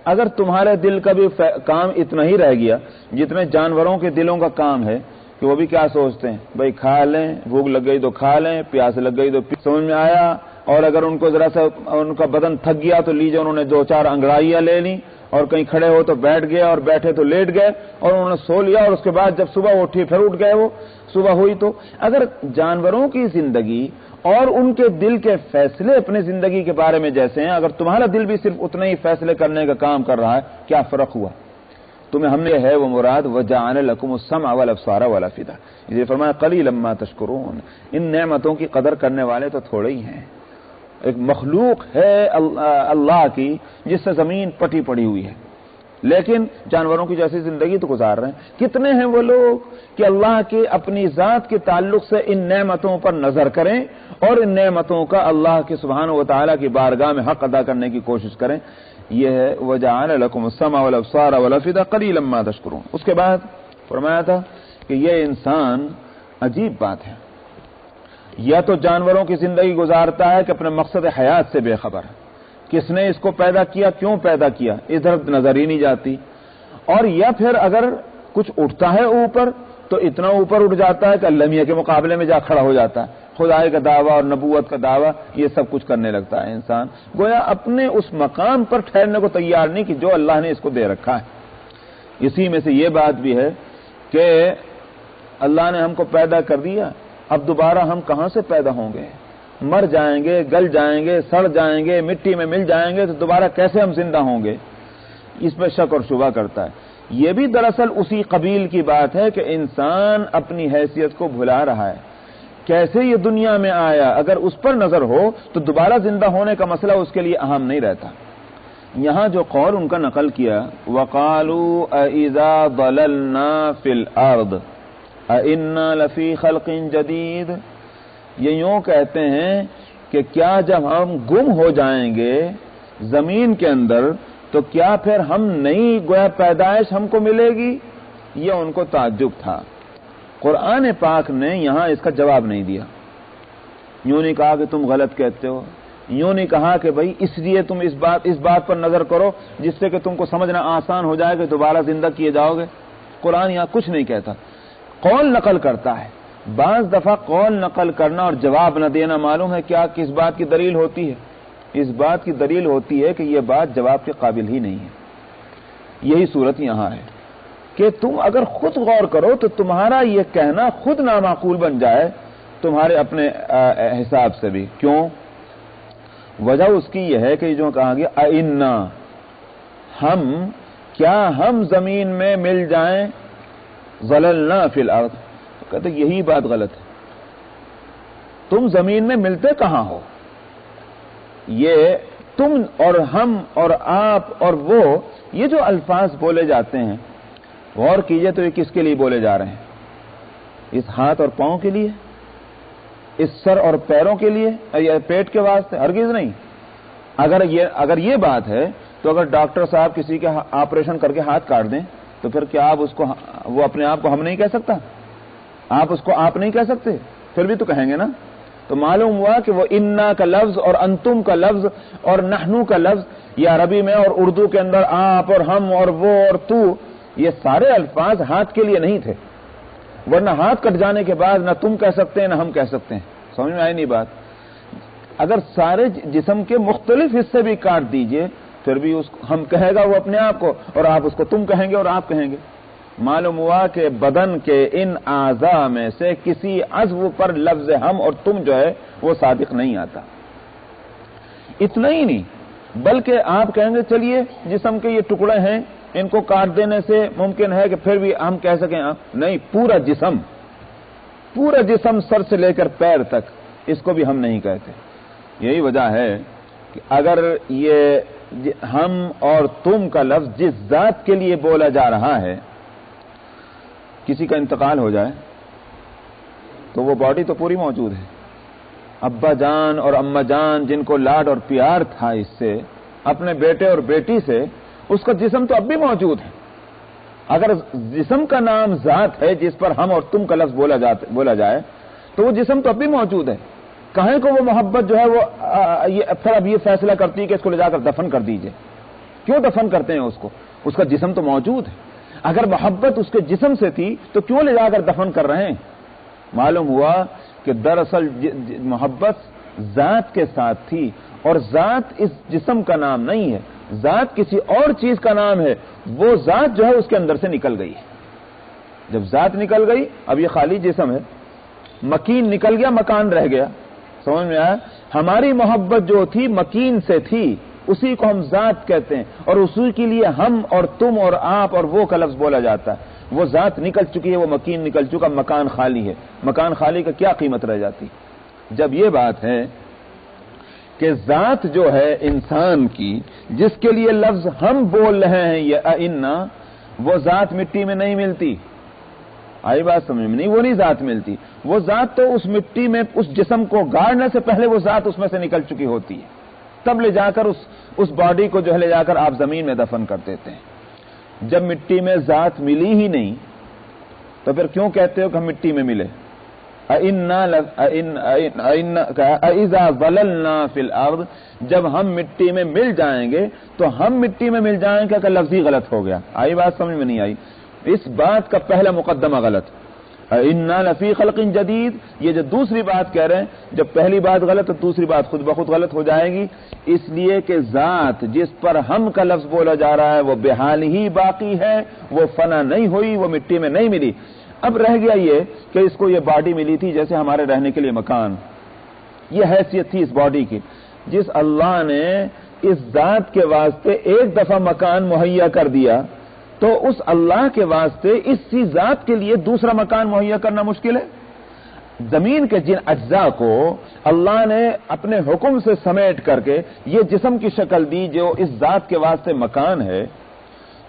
اگر تمہارے دل کا بھی کام اتنا ہی رہ گیا جتنے جانوروں کے دلوں کا کام ہے کہ وہ بھی کیا سوچتے ہیں، بھئی کھا لیں، بھوک لگ گئی تو کھا لیں، پیاس لگ گئی تو سمجھ میں آیا، اور اگر ان کو ذرا سا ان کا بدن تھک گیا تو لیجیے انہوں نے دو چار انگڑائیاں لے لیں، اور کہیں کھڑے ہو تو بیٹھ گئے اور بیٹھے تو لیٹ گئے، اور انہوں نے سو لیا، اور اس کے بعد جب صبح اٹھی پھر اٹھ گئے، وہ صبح ہوئی تو۔ اگر جانوروں کی زندگی اور ان کے دل کے فیصلے اپنی زندگی کے بارے میں جیسے ہیں، اگر تمہارا دل بھی صرف اتنے ہی فیصلے کرنے کا کام کر رہا ہے، کیا فرق ہوا؟ تمہیں ہم نے ہے وہ مراد وَجَعَلَ لَكُمُ السَّمْعَ وَالْأَبْصَارَ وَالْأَفْئِدَةَ، یہ فرمایا قَلِيلًا مَا تَشْكُرُونَ۔ ان نعمتوں کی قدر کرنے والے تو تھوڑے ہی ہیں۔ ایک مخلوق ہے اللہ کی جس سے زمین پٹی پڑی ہوئی ہے، لیکن جانوروں کی جیسی زندگی تو گزار رہے ہیں۔ کتنے ہیں وہ لوگ کہ اللہ کے اپنی ذات کے تعلق سے ان نعمتوں پر نظر کریں اور ان نعمتوں کا اللہ کے سبحانہ و تعالیٰ کی بارگاہ میں حق ادا کرنے کی کوشش کریں۔ یہ ہے وَجَعَلَ لَكُمُ السَّمْعَ وَالْأَبْصَارَ وَالْأَفْئِدَةَ قَلِيلًا مَا تَشْكُرُونَ۔ اس کے بعد فرمایا تھا کہ یہ انسان عجیب بات ہے، یا تو جانوروں کی زندگی گزارتا ہے کہ اپنے مقصد حیات سے بے خبر، کس نے اس کو پیدا کیا، کیوں پیدا کیا، ادھر نظر ہی نہیں جاتی، اور یا پھر اگر کچھ اٹھتا ہے اوپر تو اتنا اوپر اٹھ جاتا ہے کہ المیہ کے مقابلے میں جا کھڑا ہو جاتا ہے، خدائی کا دعویٰ اور نبوت کا دعویٰ یہ سب کچھ کرنے لگتا ہے انسان، گویا اپنے اس مقام پر ٹھہرنے کو تیار نہیں کہ جو اللہ نے اس کو دے رکھا ہے۔ اسی میں سے یہ بات بھی ہے کہ اللہ نے ہم کو پیدا کر دیا، اب دوبارہ ہم کہاں سے پیدا ہوں گے؟ مر جائیں گے، گل جائیں گے، سڑ جائیں گے، مٹی میں مل جائیں گے، تو دوبارہ کیسے ہم زندہ ہوں گے؟ اس پہ شک اور شبہ کرتا ہے۔ یہ بھی دراصل اسی قبیل کی بات ہے کہ انسان اپنی حیثیت کو بھلا رہا ہے، کیسے یہ دنیا میں آیا، اگر اس پر نظر ہو تو دوبارہ زندہ ہونے کا مسئلہ اس کے لیے اہم نہیں رہتا۔ یہاں جو قول ان کا نقل کیا وَقَالُوا أَإِذَا ضَلَلْنَا فِي الْأَرْضِ أَإِنَّا لَفِي خَلْقٍ جَدِيدٍ، یہ یوں کہتے ہیں کہ کیا جب ہم گم ہو جائیں گے زمین کے اندر تو کیا پھر ہم نئی گویا پیدائش ہم کو ملے گی؟ یہ ان کو تعجب تھا۔ قرآن پاک نے یہاں اس کا جواب نہیں دیا، یوں نہیں کہا کہ تم غلط کہتے ہو، یوں نہیں کہا کہ بھئی اس لیے تم اس بات پر نظر کرو جس سے کہ تم کو سمجھنا آسان ہو جائے کہ دوبارہ زندہ کیے جاؤ گے۔ قرآن یہاں کچھ نہیں کہتا، قول نقل کرتا ہے۔ بعض دفعہ قول نقل کرنا اور جواب نہ دینا معلوم ہے کیا کس بات کی دلیل ہوتی ہے؟ اس بات کی دلیل ہوتی ہے کہ یہ بات جواب کے قابل ہی نہیں ہے۔ یہی صورت یہاں ہے کہ تم اگر خود غور کرو تو تمہارا یہ کہنا خود نامعقول بن جائے تمہارے اپنے حساب سے بھی۔ کیوں؟ وجہ اس کی یہ ہے کہ جو کہا گیا اِنَّا، کیا ہم زمین میں مل جائیں، ضللنا فی الارض، کہتے یہی بات غلط ہے، تم زمین میں ملتے کہاں ہو؟ یہ تم اور ہم اور آپ اور وہ، یہ جو الفاظ بولے جاتے ہیں غور کیجئے تو یہ کس کے لیے بولے جا رہے ہیں؟ اس ہاتھ اور پاؤں کے لیے، اس سر اور پیروں کے لیے یا پیٹ کے واسطے؟ ہرگز نہیں۔ اگر یہ بات ہے تو اگر ڈاکٹر صاحب کسی کے آپریشن کر کے ہاتھ کاٹ دیں تو پھر کیا آپ اس کو، وہ اپنے آپ کو ہم نہیں کہہ سکتا؟ آپ اس کو آپ نہیں کہہ سکتے؟ پھر بھی تو کہیں گے نا۔ تو معلوم ہوا کہ وہ انا کا لفظ اور انتم کا لفظ اور نحنو کا لفظ، یہ عربی میں اور اردو کے اندر آپ اور ہم اور وہ اور تو، یہ سارے الفاظ ہاتھ کے لیے نہیں تھے، ورنہ ہاتھ کٹ جانے کے بعد نہ تم کہہ سکتے ہیں نہ ہم کہہ سکتے ہیں۔ سمجھ میں آئی نہیں بات؟ اگر سارے جسم کے مختلف حصے بھی کاٹ دیجئے پھر بھی ہم کہے گا وہ اپنے آپ کو، اور آپ اس کو تم کہیں گے اور آپ کہیں گے۔ معلوم ہوا کہ بدن کے ان اعضاء میں سے کسی عضو پر لفظ ہم اور تم جو ہے وہ صادق نہیں آتا۔ اتنا ہی نہیں بلکہ آپ کہیں گے چلیے جسم کے یہ ٹکڑے ہیں، ان کو کاٹ دینے سے ممکن ہے کہ پھر بھی ہم کہہ سکیں نہیں، پورا جسم سر سے لے کر پیر تک، اس کو بھی ہم نہیں کہتے۔ یہی وجہ ہے کہ اگر یہ ہم اور تم کا لفظ جس ذات کے لیے بولا جا رہا ہے، کسی کا انتقال ہو جائے تو وہ باڈی تو پوری موجود ہے۔ ابا جان اور اماں جان جن کو لاڈ اور پیار تھا اس سے، اپنے بیٹے اور بیٹی سے، اس کا جسم تو اب بھی موجود ہے۔ اگر جسم کا نام ذات ہے جس پر ہم اور تم کا لفظ بولا جائے تو وہ جسم تو اب بھی موجود ہے۔ کہیں کو وہ محبت جو ہے وہ پھر اب یہ فیصلہ کرتی ہے کہ اس کو لے جا کر دفن کر دیجئے۔ کیوں دفن کرتے ہیں اس کو؟ اس کا جسم تو موجود ہے۔ اگر محبت اس کے جسم سے تھی تو کیوں لے جا کر دفن کر رہے ہیں؟ معلوم ہوا کہ دراصل محبت ذات کے ساتھ تھی، اور ذات اس جسم کا نام نہیں ہے، ذات کسی اور چیز کا نام ہے۔ وہ ذات جو ہے اس کے اندر سے نکل گئی ہے۔ جب ذات نکل گئی اب یہ خالی جسم ہے، مکین نکل گیا، مکان رہ گیا۔ سمجھ میں آیا؟ ہماری محبت جو تھی مکین سے تھی، اسی کو ہم ذات کہتے ہیں، اور اسی کے لیے ہم اور تم اور آپ اور وہ کا لفظ بولا جاتا ہے۔ وہ ذات نکل چکی ہے، وہ مکین نکل چکا، مکان خالی ہے۔ مکان خالی کا کیا قیمت رہ جاتی؟ جب یہ بات ہے کہ ذات جو ہے انسان کی، جس کے لیے لفظ ہم بول رہے ہیں یہ انا، وہ ذات مٹی میں نہیں ملتی۔ آئی بات سمجھ میں؟ نہیں، وہ نہیں ذات ملتی۔ وہ ذات تو اس مٹی میں، اس جسم کو گاڑنے سے پہلے وہ ذات اس میں سے نکل چکی ہوتی ہے، تب لے جا کر اس باڈی کو جو ہے لے جا کر آپ زمین میں دفن کر دیتے ہیں۔ جب مٹی میں ذات ملی ہی نہیں تو پھر کیوں کہتے ہو کہ ہم مٹی میں ملے؟ اِذَا ظَلَلْنَا فِي الْأَرْضِ، جب ہم مٹی میں مل جائیں گے تو ہم مٹی میں مل جائیں گے کہ لفظ ہی غلط ہو گیا۔ آئی بات سمجھ میں نہیں آئی؟ اس بات کا پہلا مقدمہ غلط۔ اِنَّا لَفِي خَلْقٍ جَدِيدٍ، یہ جو دوسری بات کہہ رہے ہیں، جب پہلی بات غلط تو دوسری بات خود بخود غلط ہو جائے گی، اس لیے کہ ذات جس پر ہم کا لفظ بولا جا رہا ہے وہ بحال ہی باقی ہے، وہ فنا نہیں ہوئی، وہ مٹی میں نہیں ملی۔ اب رہ گیا یہ کہ اس کو یہ باڈی ملی تھی جیسے ہمارے رہنے کے لیے مکان، یہ حیثیت تھی اس باڈی کی۔ جس اللہ نے اس ذات کے واسطے ایک دفعہ مکان مہیا کر دیا تو اس اللہ کے واسطے اسی ذات کے لیے دوسرا مکان مہیا کرنا مشکل ہے۔ زمین کے جن اجزاء کو اللہ نے اپنے حکم سے سمیٹ کر کے یہ جسم کی شکل دی جو اس ذات کے واسطے مکان ہے،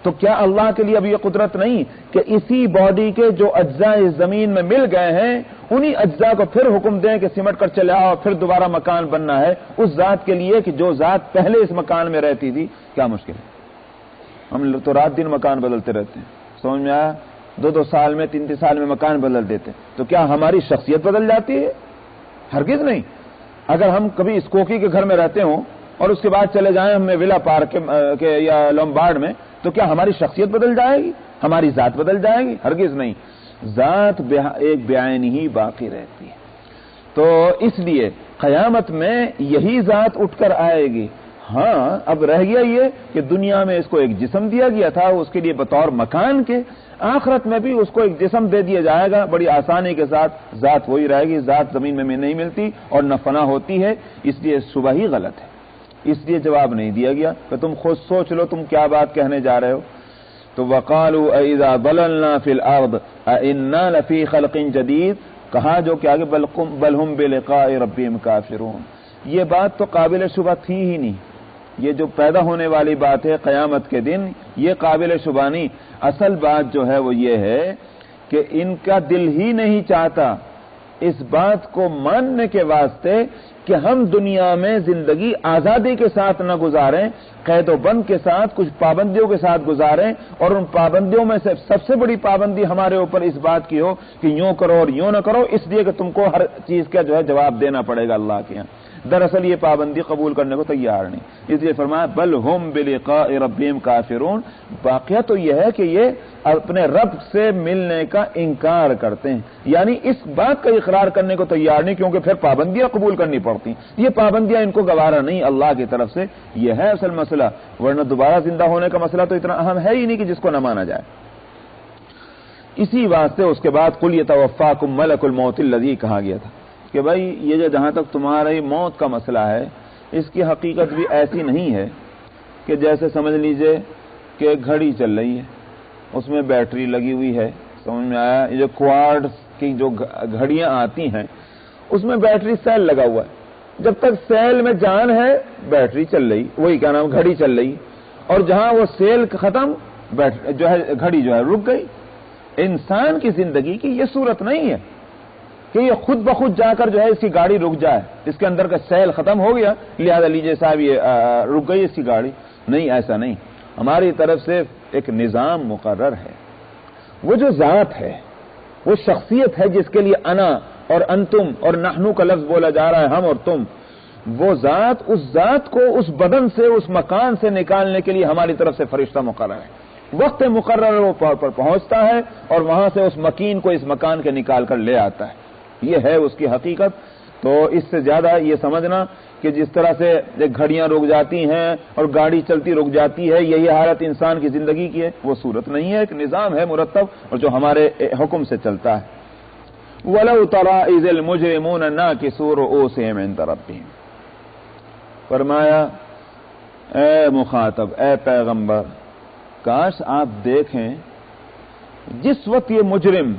تو کیا اللہ کے لیے اب یہ قدرت نہیں کہ اسی باڈی کے جو اجزاء اس زمین میں مل گئے ہیں انہی اجزاء کو پھر حکم دیں کہ سمٹ کر چلے آؤ، پھر دوبارہ مکان بننا ہے اس ذات کے لیے کہ جو ذات پہلے اس مکان میں رہتی تھی؟ کیا مشکل ہے؟ ہم تو رات دن مکان بدلتے رہتے ہیں، سمجھ میں آیا؟ 2 سال میں 3 سال میں مکان بدل دیتے، تو کیا ہماری شخصیت بدل جاتی ہے؟ ہرگز نہیں۔ اگر ہم کبھی اسکوکی کے گھر میں رہتے ہوں اور اس کے بعد چلے جائیں ہم ولا پارک کے یا لومبارڈ میں، تو کیا ہماری شخصیت بدل جائے گی؟ ہماری ذات بدل جائے گی؟ ہرگز نہیں۔ ذات ایک بعین ہی باقی رہتی ہے۔ تو اس لیے قیامت میں یہی ذات اٹھ کر آئے گی۔ ہاں اب رہ گیا یہ کہ دنیا میں اس کو ایک جسم دیا گیا تھا اس کے لیے بطور مکان کے، آخرت میں بھی اس کو ایک جسم دے دیا جائے گا بڑی آسانی کے ساتھ، ذات وہی رہے گی، ذات زمین میں نہیں ملتی اور نہ فنا ہوتی ہے، اس لیے صبح ہی غلط ہے، اس لیے جواب نہیں دیا گیا کہ تم خود سوچ لو تم کیا بات کہنے جا رہے ہو۔ تو وقالوا اذا ضللنا فی الارض انا لفی خلق جدید، کہا جو کہ آگے بل هم بلقاء ربهم کافرون، یہ بات تو قابل شبہ تھی ہی نہیں، یہ جو پیدا ہونے والی بات ہے قیامت کے دن، یہ قابل شبہ نہیں۔ اصل بات جو ہے وہ یہ ہے کہ ان کا دل ہی نہیں چاہتا اس بات کو ماننے کے واسطے کہ ہم دنیا میں زندگی آزادی کے ساتھ نہ گزاریں، قید و بند کے ساتھ، کچھ پابندیوں کے ساتھ گزاریں، اور ان پابندیوں میں سے سب سے بڑی پابندی ہمارے اوپر اس بات کی ہو کہ یوں کرو اور یوں نہ کرو، اس لیے کہ تم کو ہر چیز کا جو ہے جواب دینا پڑے گا اللہ کے یہاں۔ دراصل یہ پابندی قبول کرنے کو تیار نہیں، اس لیے فرمایا بل ہم بلقاء ربہم کافرون۔ واقعہ تو یہ ہے کہ یہ اپنے رب سے ملنے کا انکار کرتے ہیں، یعنی اس بات کا اقرار کرنے کو تیار نہیں، کیونکہ پھر پابندیاں قبول کرنی پڑتی، یہ پابندیاں ان کو گوارا نہیں اللہ کی طرف سے۔ یہ ہے اصل مسئلہ، ورنہ دوبارہ زندہ ہونے کا مسئلہ تو اتنا اہم ہے ہی نہیں کہ جس کو نہ مانا جائے۔ اسی واسطے اس کے بعد قل یتوفاکم ملک الموت الذی کہا گیا تھا کہ بھائی یہ جو جہاں تک تمہاری موت کا مسئلہ ہے، اس کی حقیقت بھی ایسی نہیں ہے کہ جیسے سمجھ لیجئے کہ گھڑی چل رہی ہے، اس میں بیٹری لگی ہوئی ہے، سمجھ میں آیا؟ یہ جو کوارٹز کی جو گھڑیاں آتی ہیں اس میں بیٹری سیل لگا ہوا ہے، جب تک سیل میں جان ہے بیٹری چل رہی، وہی کیا نام گھڑی چل رہی، اور جہاں وہ سیل ختم جو ہے گھڑی جو ہے رک گئی۔ انسان کی زندگی کی یہ صورت نہیں ہے کہ یہ خود بخود جا کر جو ہے اس کی گاڑی رک جائے، اس کے اندر کا سیل ختم ہو گیا لہذا لیجیے صاحب یہ رک گئی اس کی گاڑی، نہیں، ایسا نہیں۔ ہماری طرف سے ایک نظام مقرر ہے، وہ جو ذات ہے، وہ شخصیت ہے جس کے لیے انا اور انتم اور نحنو کا لفظ بولا جا رہا ہے، ہم اور تم، وہ ذات، اس ذات کو اس بدن سے، اس مکان سے نکالنے کے لیے ہماری طرف سے فرشتہ مقرر ہے، وقت مقرر وہ پر پہنچتا ہے اور وہاں سے اس مکین کو اس مکان کے نکال کر لے آتا ہے، یہ ہے اس کی حقیقت۔ تو اس سے زیادہ یہ سمجھنا کہ جس طرح سے گھڑیاں رک جاتی ہیں اور گاڑی چلتی رک جاتی ہے، یہی حالت انسان کی زندگی کی ہے، وہ صورت نہیں ہے، ایک نظام ہے مرتب اور جو ہمارے حکم سے چلتا ہے۔ وَلَوْ تَرَىٰ إِذِ الْمُجْرِمُونَ نَاكِسُو رُءُوسِهِمْ عِندَ رَبِّهِمْ، فرمایا اے مخاطب، اے پیغمبر، کاش آپ دیکھیں جس وقت یہ مجرم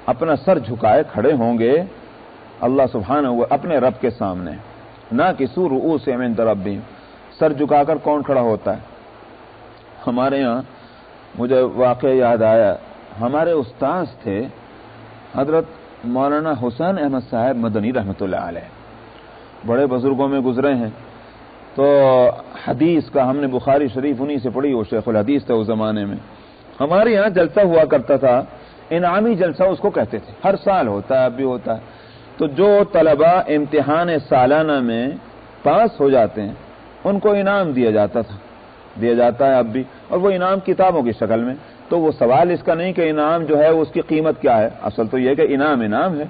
اپنا سر جھکائے کھڑے ہوں گے اللہ سبحانہ و اپنے رب کے سامنے، ناکسو رؤوسہم عند ربہم، سر جھکا کر کون کھڑا ہوتا ہے؟ ہمارے ہاں مجھے واقعہ یاد آیا، ہمارے استاذ تھے حضرت مولانا حسین احمد صاحب مدنی رحمۃ اللہ علیہ، بڑے بزرگوں میں گزرے ہیں، تو حدیث کا ہم نے بخاری شریف انہی سے پڑھی، وہ شیخ الحدیث تھے اس زمانے میں۔ ہمارے یہاں جلسہ ہوا کرتا تھا، انعامی جلسہ اس کو کہتے تھے، ہر سال ہوتا ہے، اب بھی ہوتا ہے۔ تو جو طلباء امتحان سالانہ میں پاس ہو جاتے ہیں ان کو انعام دیا جاتا تھا، دیا جاتا ہے اب بھی، اور وہ انعام کتابوں کی شکل میں۔ تو وہ سوال اس کا نہیں کہ انعام جو ہے اس کی قیمت کیا ہے، اصل تو یہ کہ انعام انعام ہے۔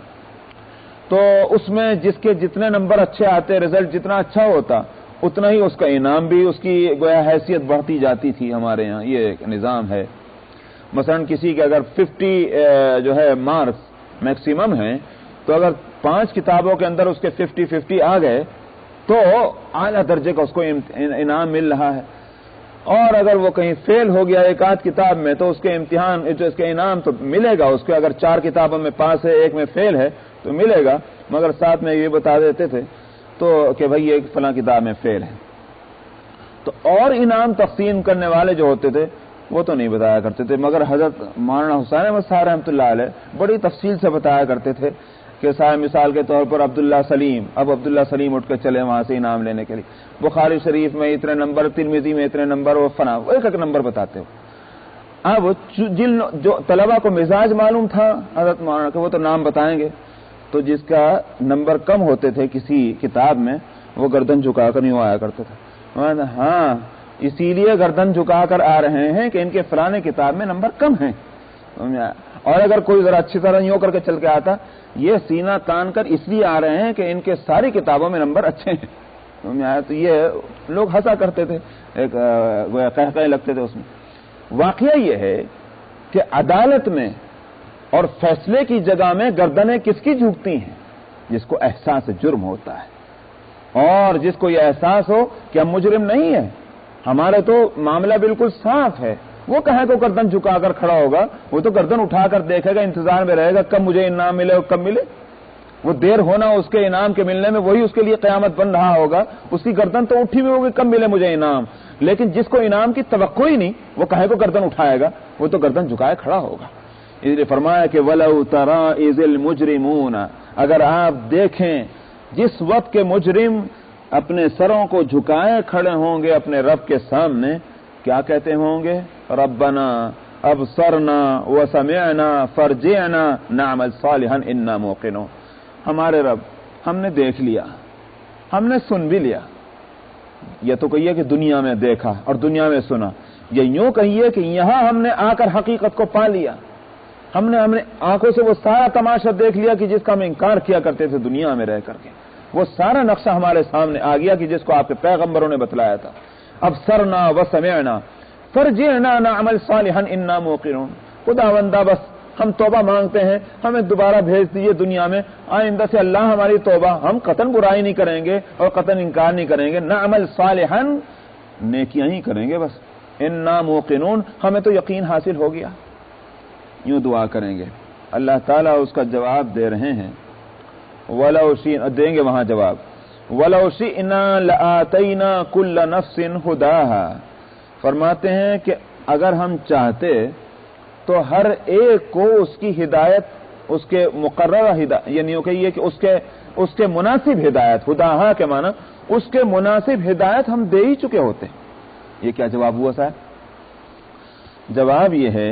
تو اس میں جس کے جتنے نمبر اچھے آتے، رزلٹ جتنا اچھا ہوتا، اتنا ہی اس کا انعام بھی، اس کی گویا حیثیت بڑھتی جاتی تھی۔ ہمارے یہاں یہ ایک نظام ہے۔ مثلا کسی کے اگر 50 جو ہے مارکس میکسیمم ہیں، تو اگر 5 کتابوں کے اندر اس کے 50 آ گئے تو اعلیٰ درجے کا اس کو انعام مل رہا ہے، اور اگر وہ کہیں فیل ہو گیا ایک آدھ کتاب میں تو اس کے امتحان جو اس کے انعام تو ملے گا اس کے، اگر 4 کتابوں میں پاس ہے، ایک میں فیل ہے تو ملے گا، مگر ساتھ میں یہ بتا دیتے تھے تو کہ بھئی یہ فلاں کتاب میں فیل ہے۔ تو اور انعام تقسیم کرنے والے جو ہوتے تھے وہ تو نہیں بتایا کرتے تھے، مگر حضرت مولانا حسین احمد صاحب رحمۃ اللہ علیہ بڑی تفصیل سے بتایا کرتے تھے کہ صاحب مثال کے طور پر عبداللہ سلیم، اب عبداللہ سلیم اٹھ کے چلے وہاں سے انعام لینے کے لیے، بخاری شریف میں اتنے نمبر، ترمذی میں اتنے نمبر، وہ فنا ایک ایک نمبر بتاتے ہو۔ اب جن جو طلبہ کو مزاج معلوم تھا حضرت مولانا کہ وہ تو نام بتائیں گے، تو جس کا نمبر کم ہوتے تھے کسی کتاب میں وہ گردن جھکا کر یوں آیا کرتے تھے، ہاں اسی لیے گردن جھکا کر آ رہے ہیں کہ ان کے فلانے کتاب میں نمبر کم ہیں۔ اور اگر کوئی ذرا اچھی طرح یوں کر کے چل کے آتا، یہ سینہ تان کر اس لیے آ رہے ہیں کہ ان کے ساری کتابوں میں نمبر اچھے ہیں۔ تو یہ لوگ ہنسا کرتے تھے، ایک قہقہے لگتے تھے اس میں۔ واقعہ یہ ہے کہ عدالت میں اور فیصلے کی جگہ میں گردنیں کس کی جھکتی ہیں؟ جس کو احساس جرم ہوتا ہے، اور جس کو یہ احساس ہو کہ ہم مجرم نہیں ہیں، ہمارے تو معاملہ بالکل صاف ہے، وہ کہے تو گردن جھکا کر کھڑا ہوگا، وہ تو گردن اٹھا کر دیکھے گا، انتظار میں رہے گا کب مجھے انعام ملے اور کب ملے۔ وہ دیر ہونا اس کے انعام کے ملنے میں وہی اس کے لیے قیامت بن رہا ہوگا. اس کی گردن تو اٹھی ہوئی ہوگی کب ملے مجھے انعام, لیکن جس کو انعام کی توقع ہی نہیں وہ کہے کو گردن اٹھائے گا, وہ تو گردن جھکائے کھڑا ہوگا. اس لیے فرمایا کہ وَلَوْ تَرَىٰ إِذِ الْمُجْرِمُونَ, اگر آپ دیکھیں جس وقت کے مجرم اپنے سروں کو جھکائے کھڑے ہوں گے اپنے رب کے سامنے, کیا کہتے ہوں گے؟ ربنا ابصرنا وسمعنا فرجعنا نعمل صالحا انا موقنون. ہمارے رب ہم نے دیکھ لیا, ہم نے سن بھی لیا. یہ تو کہیے کہ دنیا میں دیکھا اور دنیا میں سنا, یہ یوں کہیے کہ یہاں ہم نے آ کر حقیقت کو پا لیا. ہم نے آنکھوں سے وہ سارا تماشا دیکھ لیا کہ جس کا ہم انکار کیا کرتے تھے دنیا میں رہ کر کے. وہ سارا نقشہ ہمارے سامنے آ گیا کہ جس کو آپ کے پیغمبروں نے بتلایا تھا. ابصرنا وسمعنا فرجعنا نعمل صالحا انا موقنون. خداوندا بس ہم توبہ مانگتے ہیں, ہمیں دوبارہ بھیج دیجیے دنیا میں, آئندہ سے اللہ ہماری توبہ, ہم قطعاً برائی نہیں کریں گے اور قطعاً انکار نہیں کریں گے, نعمل صالحا نیکیاں ہی کریں گے بس, انا موقنون ہمیں تو یقین حاصل ہو گیا. یوں دعا کریں گے. اللہ تعالیٰ اس کا جواب دے رہے ہیں, وَلَوْ شِئْنَا, دیں گے وہاں جواب, وَلَوْ شِئْنَا لَآتَيْنَا كُلَّ نَفْسٍ هُدَاهَا. فرماتے ہیں کہ اگر ہم چاہتے تو ہر ایک کو اس کی ہدایت, اس کے مقررہ ہدایت, یعنی کہ یہ کہ اس کے مناسب ہدایت, ہداہا کے معنی اس کے مناسب ہدایت ہم دے ہی چکے ہوتے. یہ کیا جواب ہوا صاحب؟ جواب یہ ہے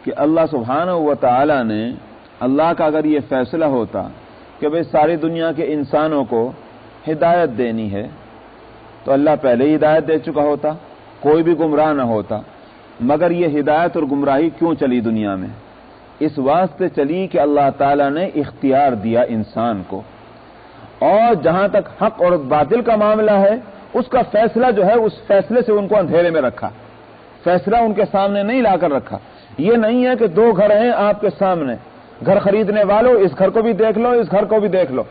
کہ اللہ سبحانہ و تعالی نے, اللہ کا اگر یہ فیصلہ ہوتا کہ بھئی ساری دنیا کے انسانوں کو ہدایت دینی ہے تو اللہ پہلے ہی ہدایت دے چکا ہوتا, کوئی بھی گمراہ نہ ہوتا. مگر یہ ہدایت اور گمراہی کیوں چلی دنیا میں؟ اس واسطے چلی کہ اللہ تعالیٰ نے اختیار دیا انسان کو, اور جہاں تک حق اور باطل کا معاملہ ہے اس کا فیصلہ جو ہے اس فیصلے سے ان کو اندھیرے میں رکھا, فیصلہ ان کے سامنے نہیں لا کر رکھا. یہ نہیں ہے کہ دو گھر ہیں آپ کے سامنے, گھر خریدنے والوں اس گھر کو بھی دیکھ لو اس گھر کو بھی دیکھ لو,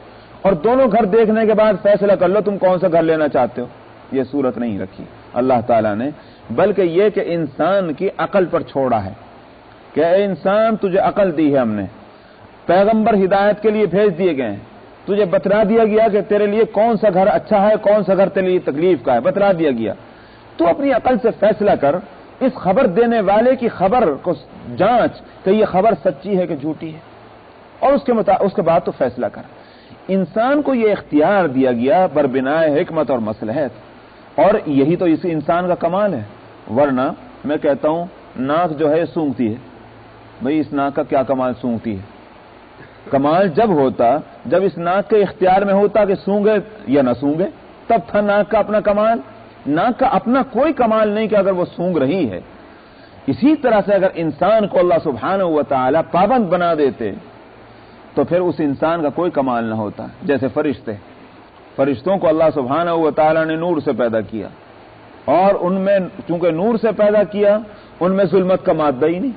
اور دونوں گھر دیکھنے کے بعد فیصلہ کر لو تم کون سا گھر لینا چاہتے ہو. یہ صورت نہیں رکھی اللہ تعالیٰ نے, بلکہ یہ کہ انسان کی عقل پر چھوڑا ہے کہ اے انسان تجھے عقل دی ہے ہم نے, پیغمبر ہدایت کے لیے بھیج دیے گئے ہیں, تجھے بتلا دیا گیا کہ تیرے لیے کون سا گھر اچھا ہے کون سا گھر تیرے لیے تکلیف کا ہے, بتلا دیا گیا. تو اپنی عقل سے فیصلہ کر, اس خبر دینے والے کی خبر کو جانچ کہ یہ خبر سچی ہے کہ جھوٹی ہے, اور اس کے بعد تو فیصلہ کر. انسان کو یہ اختیار دیا گیا بربنائے حکمت اور مصلحت, اور یہی تو اس انسان کا کمال ہے. ورنہ میں کہتا ہوں ناک جو ہے سونگتی ہے, بھئی اس ناک کا کیا کمال سونگتی ہے؟ کمال جب ہوتا جب اس ناک کے اختیار میں ہوتا کہ سونگے یا نہ سونگے, تب تھا ناک کا اپنا کمال. ناک کا اپنا کوئی کمال نہیں کہ اگر وہ سونگ رہی ہے. اسی طرح سے اگر انسان کو اللہ سبحانہ و تعالی پابند بنا دیتے تو پھر اس انسان کا کوئی کمال نہ ہوتا. جیسے فرشتوں کو اللہ سبحانہ و تعالی نے نور سے پیدا کیا, اور ان میں چونکہ نور سے پیدا کیا ان میں ظلمت کا مادہ ہی نہیں.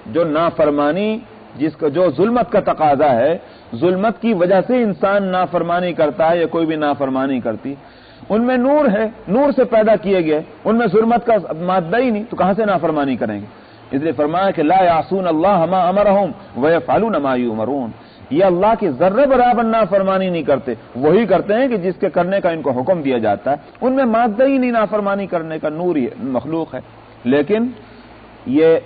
جو نافرمانی جو ظلمت کا تقاضا ہے, ظلمت کی وجہ سے انسان نافرمانی کرتا ہے یا کوئی بھی نافرمانی کرتی, ان میں نور ہے, نور سے پیدا کیے گئے, ان میں ظلمت کا مادہ ہی نہیں, تو کہاں سے نافرمانی کریں گے؟ اس لیے فرمایا کہ لا یعصون اللہ ما امرہم ویفعلون ما یؤمرون. یہ اللہ کی ذرے برابر نافرمانی نہیں کرتے, وہی کرتے ہیں کہ جس کے کرنے کا ان کو حکم دیا جاتا ہے. ان میں مادہ ہی نہیں نافرمانی کرنے کا, نور ہی مخلوق ہے. لیکن یہ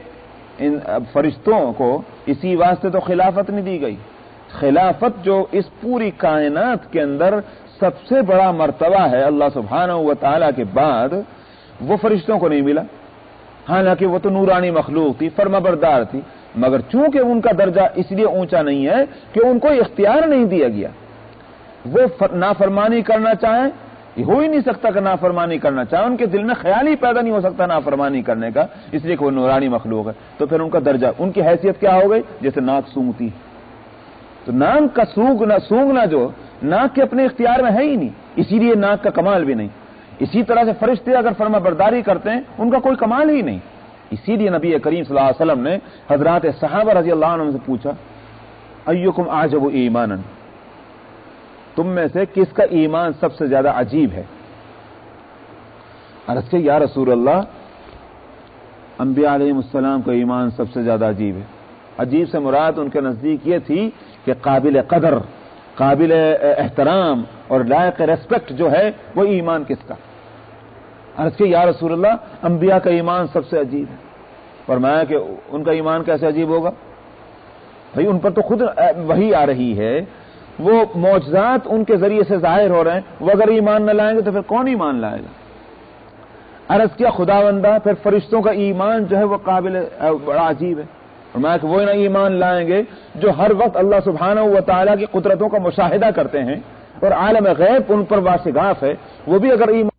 ان فرشتوں کو اسی واسطے تو خلافت نہیں دی گئی. خلافت جو اس پوری کائنات کے اندر سب سے بڑا مرتبہ ہے اللہ سبحانہ و تعالی کے بعد, وہ فرشتوں کو نہیں ملا. حالانکہ وہ تو نورانی مخلوق تھی, فرمانبردار تھی, مگر چونکہ ان کا درجہ اس لیے اونچا نہیں ہے کہ ان کو اختیار نہیں دیا گیا. وہ نافرمانی کرنا چاہیں, یہ ہو ہی نہیں سکتا کہ نافرمانی کرنا چاہیں, ان کے دل میں خیال ہی پیدا نہیں ہو سکتا نافرمانی کرنے کا, اس لیے کہ وہ نورانی مخلوق ہے. تو پھر ان کا درجہ, ان کی حیثیت کیا ہو گئی؟ جیسے ناک سونگتی. تو ناک کا سونگنا جو ناک کے اپنے اختیار میں ہے ہی نہیں, اسی لیے ناک کا کمال بھی نہیں. اسی طرح سے فرشتے اگر فرما برداری کرتے ہیں ان کا کوئی کمال ہی نہیں. اسی لیے نبی کریم صلی اللہ علیہ وسلم نے حضرات صحابہ رضی اللہ عنہ سے پوچھا, ایکم اعجب ایمانا, تم میں سے کس کا ایمان سب سے زیادہ عجیب ہے؟ عرض کہ یا رسول اللہ, انبیاء علیہ السلام کا ایمان سب سے زیادہ عجیب ہے. عجیب سے مراد ان کے نزدیک یہ تھی کہ قابل قدر, قابل احترام اور لائق ریسپیکٹ جو ہے وہ ایمان کس کا؟ عرض کہ یا رسول اللہ انبیاء کا ایمان سب سے عجیب ہے۔ فرمایا کہ ان کا ایمان کیسے عجیب ہوگا؟ بھئی ان پر تو خود وحی آ رہی ہے، وہ معجزات ان کے ذریعے سے ظاہر ہو رہے ہیں، وہ اگر ایمان نہ لائیں گے تو پھر کون ایمان لائے گا؟ عرض کیا خداوندہ پھر فرشتوں کا ایمان جو ہے وہ قابل بڑا عجیب ہے۔ فرمایا کہ وہ نہ ایمان لائیں گے جو ہر وقت اللہ سبحانہ و تعالیٰ کی قدرتوں کا مشاہدہ کرتے ہیں اور عالم غیب ان پر واشگاف ہے، وہ بھی اگر ایمان